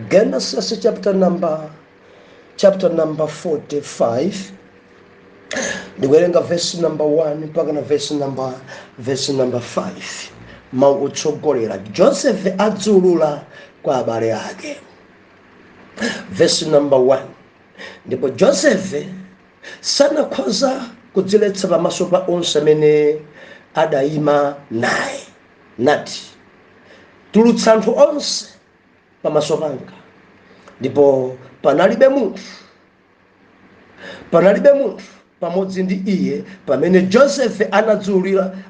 Genesis chapter number 45 ndikuwerenga verse number 1 mpaka na verse number 5. Mautsogolera Joseph adziulula kwa abale ake. Verse number 1. Ndipo Joseph sanakhoza kudziletsa pamaso pa onse amene adayima naye, nati tulutsa anthu onse pamaso panga. Ndipo panalibe munthu pamodzi ndi iye pamene Joseph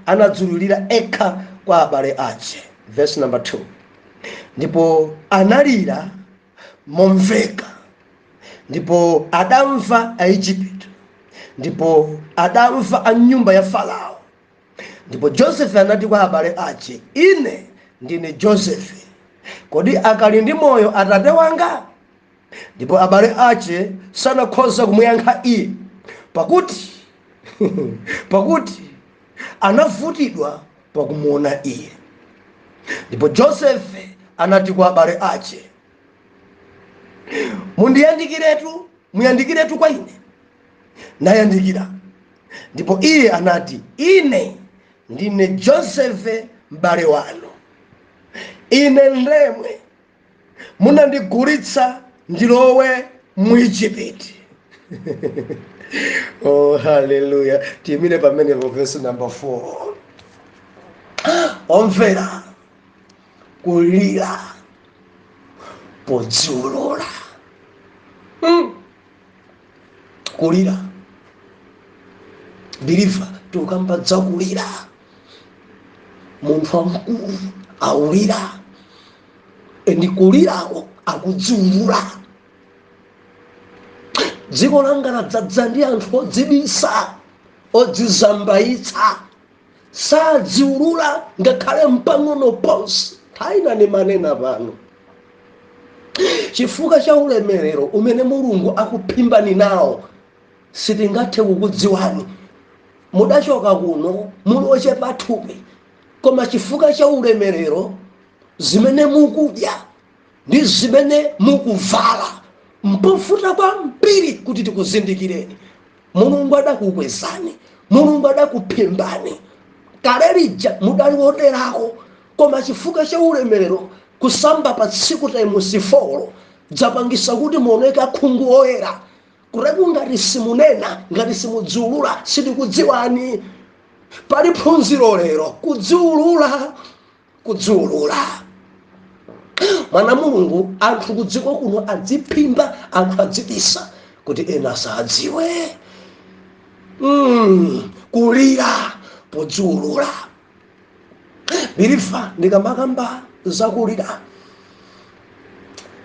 anadziululira ekha kwa abale ache. Verse number 2. Ndipo analira momveka, ndipo adamva Aigupto, ndipo adamva a nyumba ya Farao. Ndipo Joseph anati kwa abale ache, ine ndine Joseph, kodi akali ndi moyo atate wanga? Ndipo abale ache sanakhoza kumuyankha iye pakuti anavutidwa pakumuona iye. Ndipo Joseph anati kwa abale ache, mundiyandikiretu, muyandikiretu kwa ine. Nayandikira. Ndipo iye anati, ine ndine Josefe m'bale wanu, ine ndemwe munandigulitsa ndilowe mu Igupti. Oh, hallelujah. Timile pamene verse number 4. Omvera, kulira Kodziulura. Kulira. Believer, tukampadza kulira. Munthu wamkulu aulira. Endi kulirako akudziulura. Dziko langa ladzadza ndi anthu odzibisa, odzizambaitsa, sadziulura ngakhale mpang'ono ponse. Taina ni manena pano. Chifukwa cha ulemerero umene Mulungu akuphimbani nawo, sitingathe kukudziwani. Mudachoka kuno muli ochepa thupi, koma chifukwa cha ulemerero zimene mukudya ndi zimene mukuvala mpofuta kwambiri kuti tikuzindikireni. Mulungu adakukwezani, Mulungu adakuphimbani. Kale lija mudali woterako, koma chifukwa cha ulemerero kusamba pa tsiku tayimusi 4 dzapangisa kuti muoneke akhungu oyera. Kureku ngati simunena, ngati simudziulura, sitikudziwani. Pali phunziro lero, kudziulura. Mwana Mulungu anthu kudziko kuno adziphimba, anthu adzibisa kuti ena sadziwe. Kulira Kodziulura. Believer, ndikamakamba za kulira,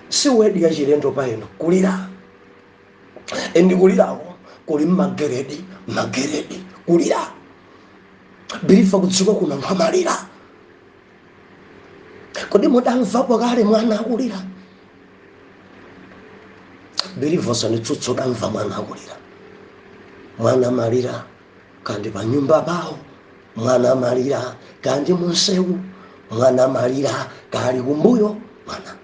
si wedi ya chilendo paino. Kulira. Endi kulirako kuli mageredi kulira. Believer, kudziko kuno anthu amalira. Kodi mudamvapo kale mwana akulira? Believer, sanitsutso damva mwana akulira. Mwana amalira kandi pa nyumba pawo, mwana amalira kandi munsewu, mwana amalira kali kumbuyo mwana.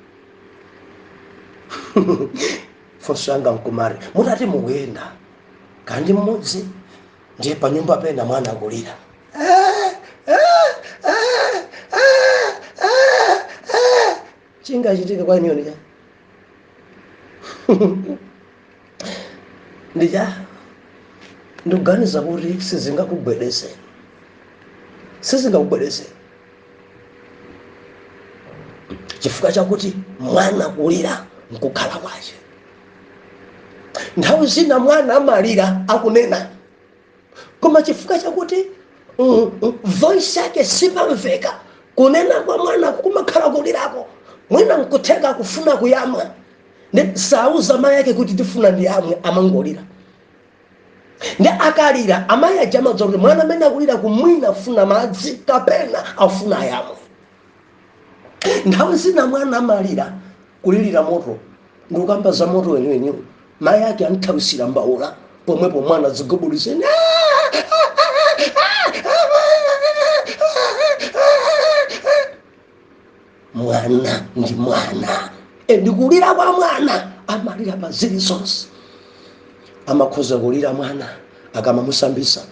Fosanga mkumari mutati muyenda kandi mmodzi ndiye pa nyumba pena mwana akulira. Chingachitika kwa nyoni ya ndija nduganiza kuti sizingakugwedeze. Chifukwa chakuti mwana kulira nkukhala kwache. Nthawi zina mwana amalira akunena, koma chifukwa chakuti voice yake sipamveka, kunena kwa mwana kumakhala kulirako. Mwina nkutheka kufuna kuyamwa, ndi sauza amayi ake kuti tifuna ndiyamwe, amangolira. Ndi akalira amayi ajamadza kuti mwana amene akulira kumwina afuna madzi kapena afuna ayamwe. Nthawi zina mwana amalira kulirira moto, ndikukamba za moto weniweni, mayi ake anthawisira mbawula, pomwepo mwana zigobulise. Mwana ndi mwana. Endi kulira kwa mwana amalira pa zilizonse. Amakhoza kulira mwana akamamusambisa.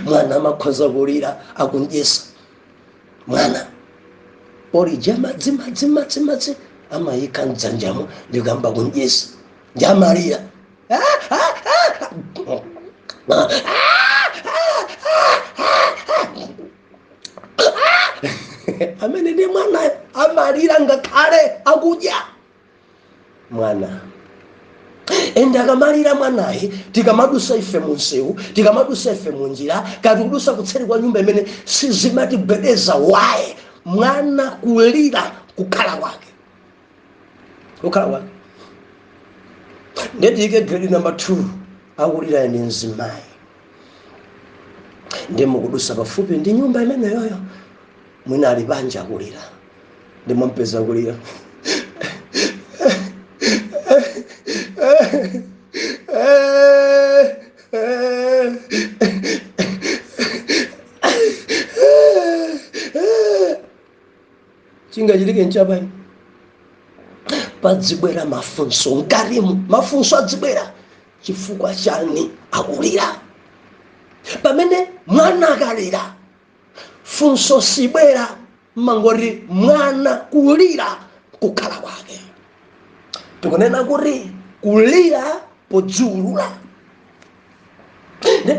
Mwana amakhoza kulira akunjesa. Mwana orija madzi amayika mdzanjamo ndikamba kunjesa. Njamalira. Amene ndi mwana amalira ngakhale akudya. Mwana ende akamalira mwanayi tikamadusa ife munsewu, tikamadusa ife munjira, kati kudusa kutseri kwa nyumba imene sizimatibwedeza. Waye mwana kulira kukhala kwake. Ndetike grade number 2 akulira ndi mzimayi. Ndi mukudusa pafupi ndi nyumba imene yoyo mwina ali banja kulira, ndi mumpeza kulira. Chinga chilike nchapai padzibwera mafunso mkarimu. Mafunso adzibwera chifukwa chani akulira. Pamene mwana akalira funso sibwera mangoti mwana kulira kukhala kwake. Tikunena kuti kulira podziulula.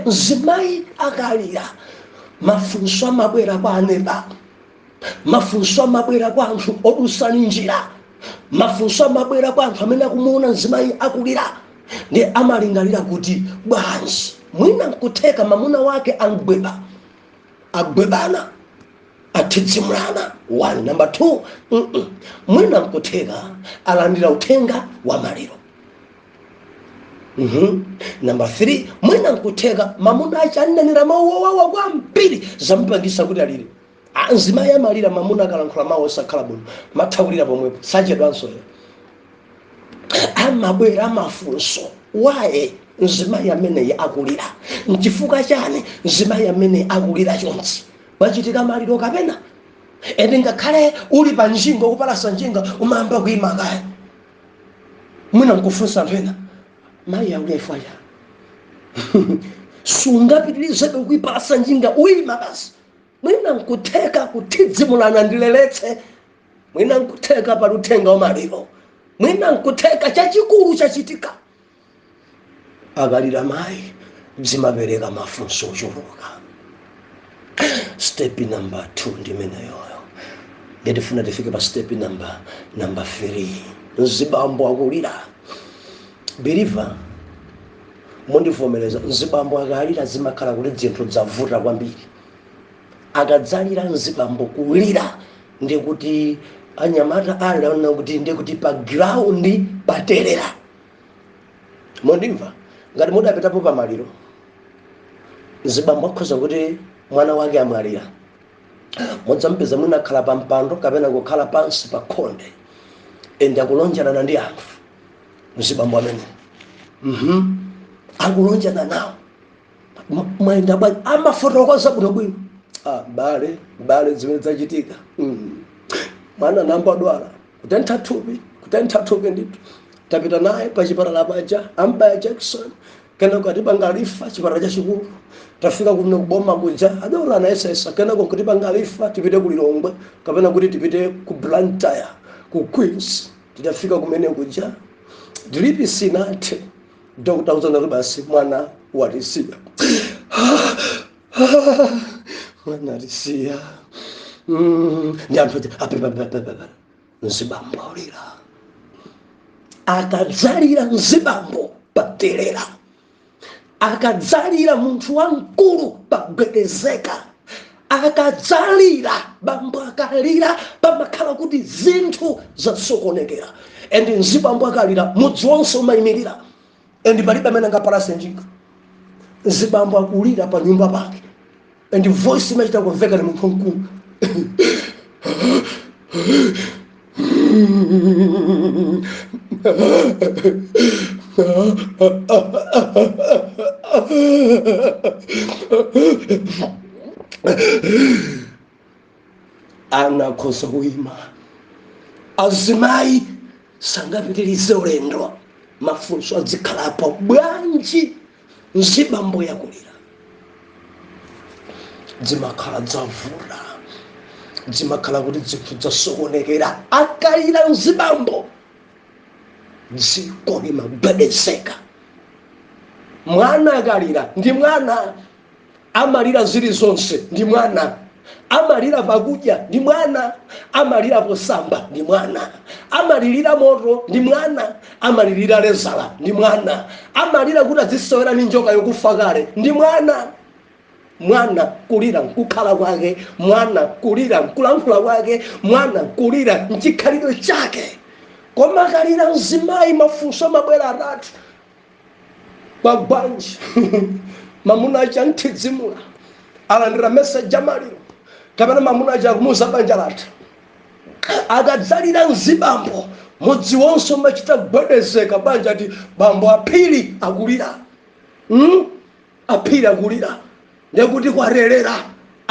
Mzimayi akalira mafunso amabwera kwa aneba, mafunso amabwera kwa anthu odusa njira, mafunso amabwera kwa anthu amene akumuona mzimayi akulira, ndi amalingalira kuti bwanji mwina nkutheka mamuna wake agwebana athidzimulana. 1. Number 2, mwina nkutheka alandira uthenga wa maliro. Number 3, mwina nkutheka mamuna achanenera mawu wawa kwambiri zamupangisa kuti alire. Mzimayi amalira mamuna akalankhula mawu osakhala bwino mathakulira pomwepo sachedwanso. Amabwera mafunso, waye mzimayi ameneyi akulira nchifukwa chani mzimayi amene akulira chonchi wachitika maliro kapena. Ende ngakhale uli pa njinga kupalasa njinga umayamba kuyima kaya mwina nkufunsa anthu ena mayi akulira ifaya sungapitirize kuyipalasa njinga uyima basi. Mwina nkutheka kuthidzimulana ndileletse, mwina nkutheka pali uthenga wa maliro, mwina nkutheka chachikulu chachitika. Akalira mayi zimapereka mafunso ochuluka. Step number 2 ndimeneyoyo. Ndifuna tifike pa step number 3. Mzibambo akulira. Believer mundivomereza mzibambo akalira zimakhala kuti zinthu zavuta kwambiri. Akadzalira mzibambo kulira ndikuti anyamata alaona kuti ndikuti pa ground paterera. Mondimva ngati mudapitapo pa maliro mzibambo akhoza kuti mwana wake amwalira, modzampeza mwina akhala pa mpando kapena kukhala pansi pa khonde ende akulonjana ndi anthu. Mzibambo amene akulonjana nawo mwenda bwanji amafotokoza bwinobwino. Bale zimene zachitika, mwana namba dwala kutentha thupi ndithu tapita naye pa chipatala paja ambaya Jackson kena kutipanga lifa chipatala chachikulu. Tafika kuno kuboma kuja adora na SS kena kutipanga lifa tipite ku Lilongwe kapena kuti tipite ku Blantyre ku Queens. Tidafika kumene kuja dilipi sinate Dr. Uzana basi mwana walisia mwana alisia ndiamfete apepepepepep mzibambo aulira. Akadzalira mzibambo paterera, akadzalira munthu wamkulu pagwedezeka, akadzalira bambo akalira pamakhala kuti zinthu zasokonekera. Ende mzibambo akalira mudzi wonse umayimirira ende palibe amene angapalase njinga. Mzibambo akulira pa nyumba pake ende voice imachita kumveka ni munthu wamkulu. Anakhoza kuima. Azimayi sangapitirize ulendo, mafunso azikhalapo bwanji mzibambo yakulira. Zimakhala zavula, zimakhala kuti zinthu zasokonekera. Akalira mzibambo dziko limagwedezeka. Mwana akalira ndi mwana amalira zilizonse ndi mwana, amalira pakudya ndi mwana, amalira posamba ndi mwana, amalirira moto ndi mwana, amalirira lezala ndi mwana, amalira kuti azisewera ndi njoka yokufa kale ndi mwana. Mwana kulira nkukhala kwake, mwana kulira nkulankhula kwake, mwana kulira nchikhalidwe chake. Koma akalira mzimayi mafunso amabwera atatu. Bwanji mamuna acha nthidzimula alandira message amaliro kapena mamuna acha kumuza banja lathu. Akadzalira mzibambo mudzi wonse umachita kugwedezeka. Banja ati bambo aphiri akulira, aphiri akulira ndekuti kwarerera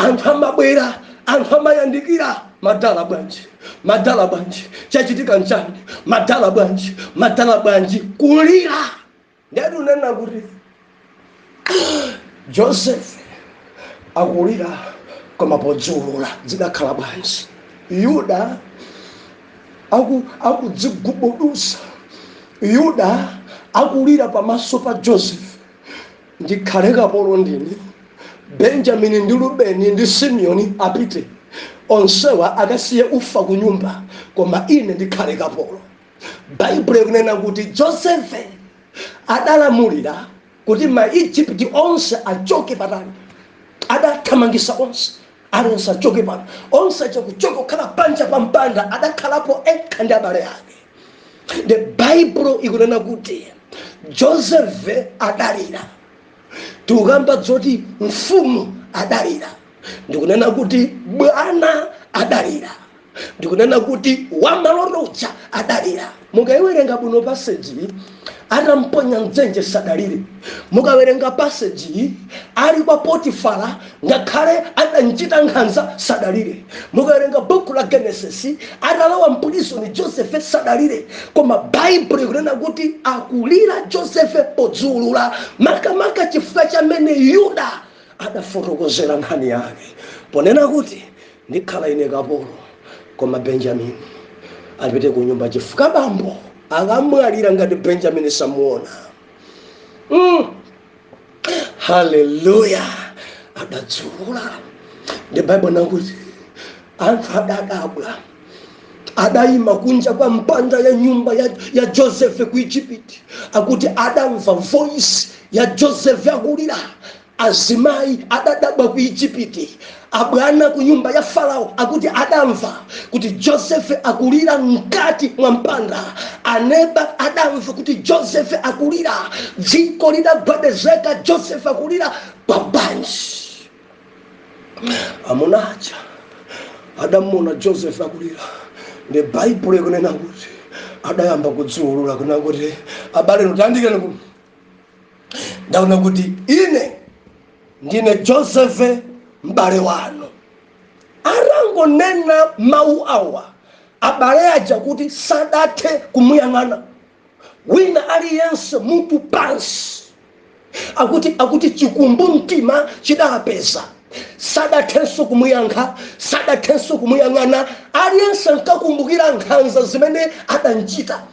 anthu amabwera, anthu amayandikira. Madala bwanji chachitika nchani, madala bwanji kulira. Ndiyati unena kuti Joseph akulira koma Kodziulura zidakhala bwanji. Yuda akudzigubudusa, Yuda akulira pamaso pa Joseph, ndikhale kapolo ndine, Benjamini ndi Rubeni ndi Simeoni apite, onsewa akasiye ufa ku nyumba, koma ine ndikhale kapolo. Baibulo ikunena kuti Joseph adalamulira kuti Maigupti onse achoke patali, adathamangisa onse, aliyense achoke pano, onse chakuchoka kukhala panja pa mpanda, adakhalapo ekha ndi abale ake. The Bible ikunena kuti Joseph adalira. Tukamba zoti mfumu adalira, ndikunena kuti bwana adalira, ndikunena kuti wamalondoja adalira. Mukawerenga buno passage atamponya mdzenje sadalire. Mukawerenga passage ali kwa Potifara ngakhale adanchita nkhanza sadalire. Mukawerenga buku la Genesis adalawa mpulizoni Joseph sadalire. Koma Bible ikunena kuti akulira Joseph Kodziulura makamaka chifukwa chamene Yuda adafotokozera nkhani yake, ponena kuti ndikhala ine kapolo koma Benjamini alipite ku nyumba chifukwa bambo akamwalira ngati Benjamini samuona. Hallelujah. Adadziulura. The Bible nakuti anthu adadabwa, adayima kunja kwa mpanda ya nyumba ya Joseph ku Egypt, akuti adamva voice ya Joseph akulira. Azimai adadabwa ku Egypt, abwana ku nyumba ya Farao akuti adamva kuti Joseph akulira mkati mwa mpanda. Aneba adamva kuti Joseph akulira, dziko lidagwedezeka, Joseph akulira babanji. Amunacha adamuna Joseph akulira. The Bible ikunena kuti adayamba kudziulula kuna kuti abale notandikira kuti ndaona kuti ine ndine Joseph mbale wanu. Arangonena mau awa abale aja kuti sadathe kumuyang'ana wina aliyense mutu pansi, akuti chikumbu mtima chidapeza, sadathenso kumuyankha, sadathenso kumuyang'ana. Aliyense nkakumbukira nkhanza zimene adanchita.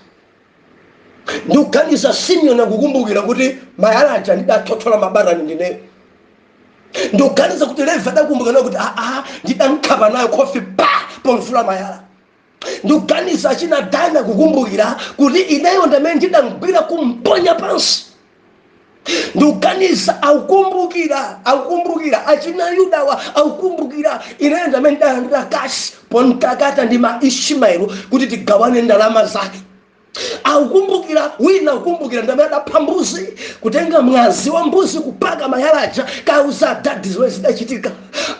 Ndikuganiza Simeoni akukumbukira kuti mayala aja ndidathothola mabarani ndine. Ndikuganiza kuti Levi adakumbukira kuti ndidankhapa nayo khofi pomvula mayala. Ndikuganiza achina Dana kukumbukira kuti ineyo ndamene ndidamgwira kumponya pansi. Ndikuganiza akukumbukira achina Yudawa akukumbukira ineyo ndamene ndalandira kashi pontakata ndi Ismaeli kuti tigawane ndalama zake. Akukumbukira wina akukumbukira ndamene adapha mbuzi, kutenga mwazi wa mbuzi kupaka mayalaja kauza dadi zomwe zidachitika.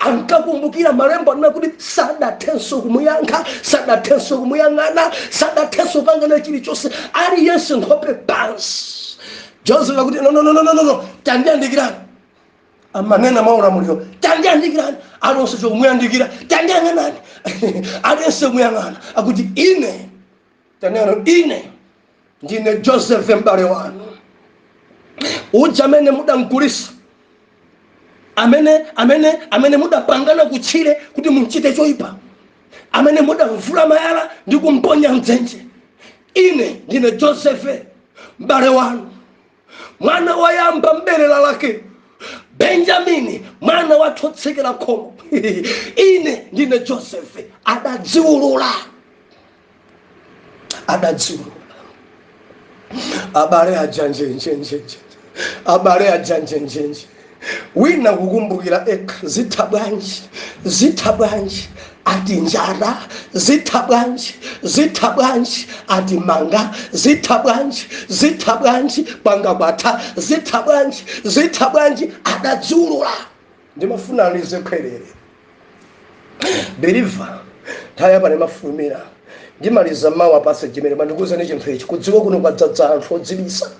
Ankakumbukira malembo anena kuti sadathenso kumuyankha, sadathenso kumuyang'ana, sadathenso pangana chilichonse, aliyense nkhope pansi. Joseph akuti no, tandiyandikirani. Amanena maulamuliro, tandiyandikirani. Alonso chokumuyandikira, tandiyang'anani. Aliyense kumuyang'ana akuti ine ndine Joseph mbale wanu. Uja amene mudamgulisa, amene mudapangana kutchire kuti munchite choyipa, amene mudamvula mayala ndi kumponya mdzenje. Ine ndine Joseph mbale wanu, mwana wayamba mberera lake Benjamini, mwana wathotsekera khomo. Ine ndine Joseph. Adadziulura. Abale ajanjenjenje wina kukumbukira eka zitha bwanji ati njala, zitha bwanji ati manga, zitha bwanji pangabata, zitha bwanji adadziulura. Ndimafuna alize kwerere believer tayapa nemafumira ndimaliza mawa pase jimene mandikuza ne chinthu ichi kudziwa kuno kwadzadza anthu odzibisa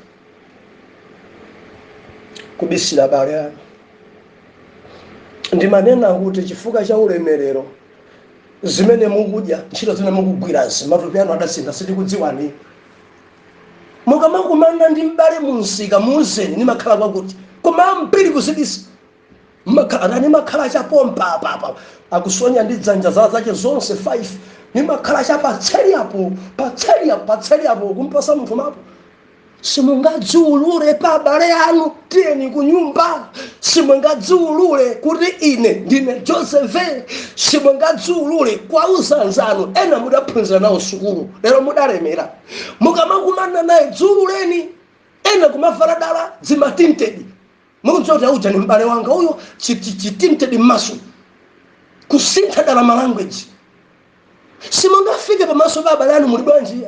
kubisira abale anu. ndimanena kuti chifukwa cha ulemerero zimene mukudya ntchito zimene mukugwirazi matupi anu adasinda sitikudziwani. Mukamakumana ndi m'bale munsika muuzeni nimakhala kwakuti koma mpiri kuzidisa nimakhala chapompa apa akusonya ndi dzanja zake zonse 5 nimakhala chapatseri apo kumpasa munthu mapo. Simungadziulule pa abale anu tiyeni kunyumba. Simungadziulule kuti ine ndine Josephe. Simungadziulule kwa uzanzanu ena mudaphunzira nawo sukulu lero mudalemera. Mukamakumana naye dziululeni. Ena kumavala dala zimatinted. Mukudzoti auja ni m'bale wanga uyo chitinted maso kusintha dala ma language. Simungafike pamaso pa abale anu muli bwanji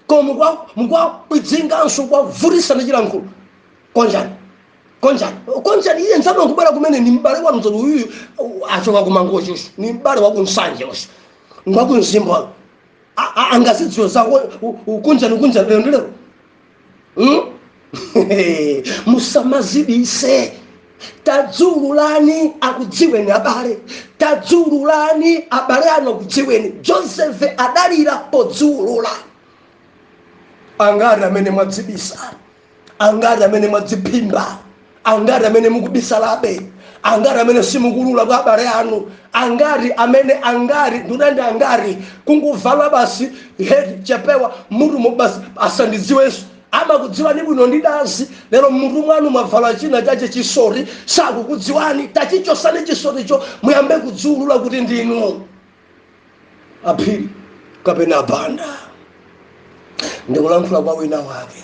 koma mukwadzinganso kwavutisa ndi chilankhulo konjani iye nzano kubwera kumene ni m'bale wanu zoti uyu achoka kumangochi usu ni m'bale wakunsanje usu ngwakunzimba angazidziwo zako kunjani lero ndi lero. Musamazidise. Tadzululani akudziweni abale. Tadzululani abale anu akudziweni. Joseph adalira podziulula. Angati amene mwadzibisa, angati amene mwadzipimba, angati amene mukubisalabe, angati amene simukulula kwa abale anu, angati amene ndunandi angati kunguvala basi head chapewa mutu mubasi asandidziwenso amakudziwani bwino ndidazi lero mutu mwanu mwavala china chache chisori sakukudziwani tachichosani chisoricho muyambe kudziulula kuti ndinu aphiri kapena banda. Ndikulankhula kwa wina wake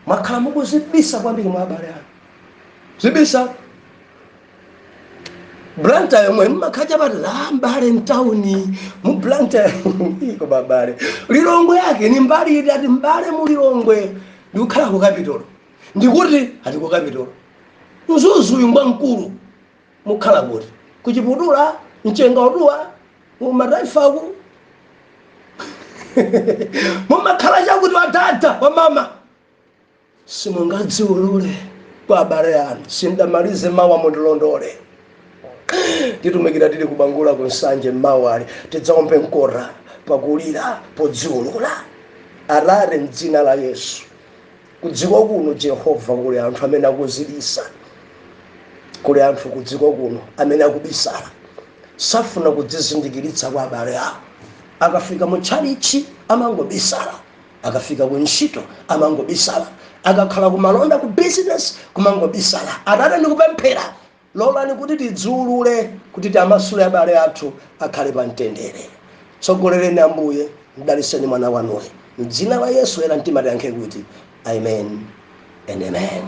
mwakhala mukuzibisa kwambiri mwa abale anu. Zibisa blanta yomwe mmakhacha pati mbale mtauni mu blanta iko babale Lilongwe yake ni mbali iti ati mbale mu Lilongwe ndikukhala ku Kapitolo ndikuti ati ku Kapitolo mzuzu uyu ngwa mkulu mukhala kuti kuchiputula mchenga uduwa mumataifaku mumakhala chakuti watata wa mama. Simungadziulule kwa abale anu. Sindamalize mawa mundilondole. Titumikira tili kubangula kunsanje mawali tidzaombe mkora pakulira podziulula arare mdzina la Yesu. Kudziwa kuno Jehova kuli anthu amene akuzidisa. Kuli anthu kudziwa kuno amene akubisala. Safuna kudzizindikiritsa kwa abale awo. Akafika mu chalichi amangobisala. Akafika ku ntchito amangobisala. Akakhala kumalonda ku business kumangobisala. Adada ndikupemphera lolani kuti tidziulule kuti timasule abale athu akhale pa mtendere. Tsogolereni Ambuye mdaliseni mwana wanuyo. M'dzina la Yesu era mtima tiyankhe kuti amen and amen.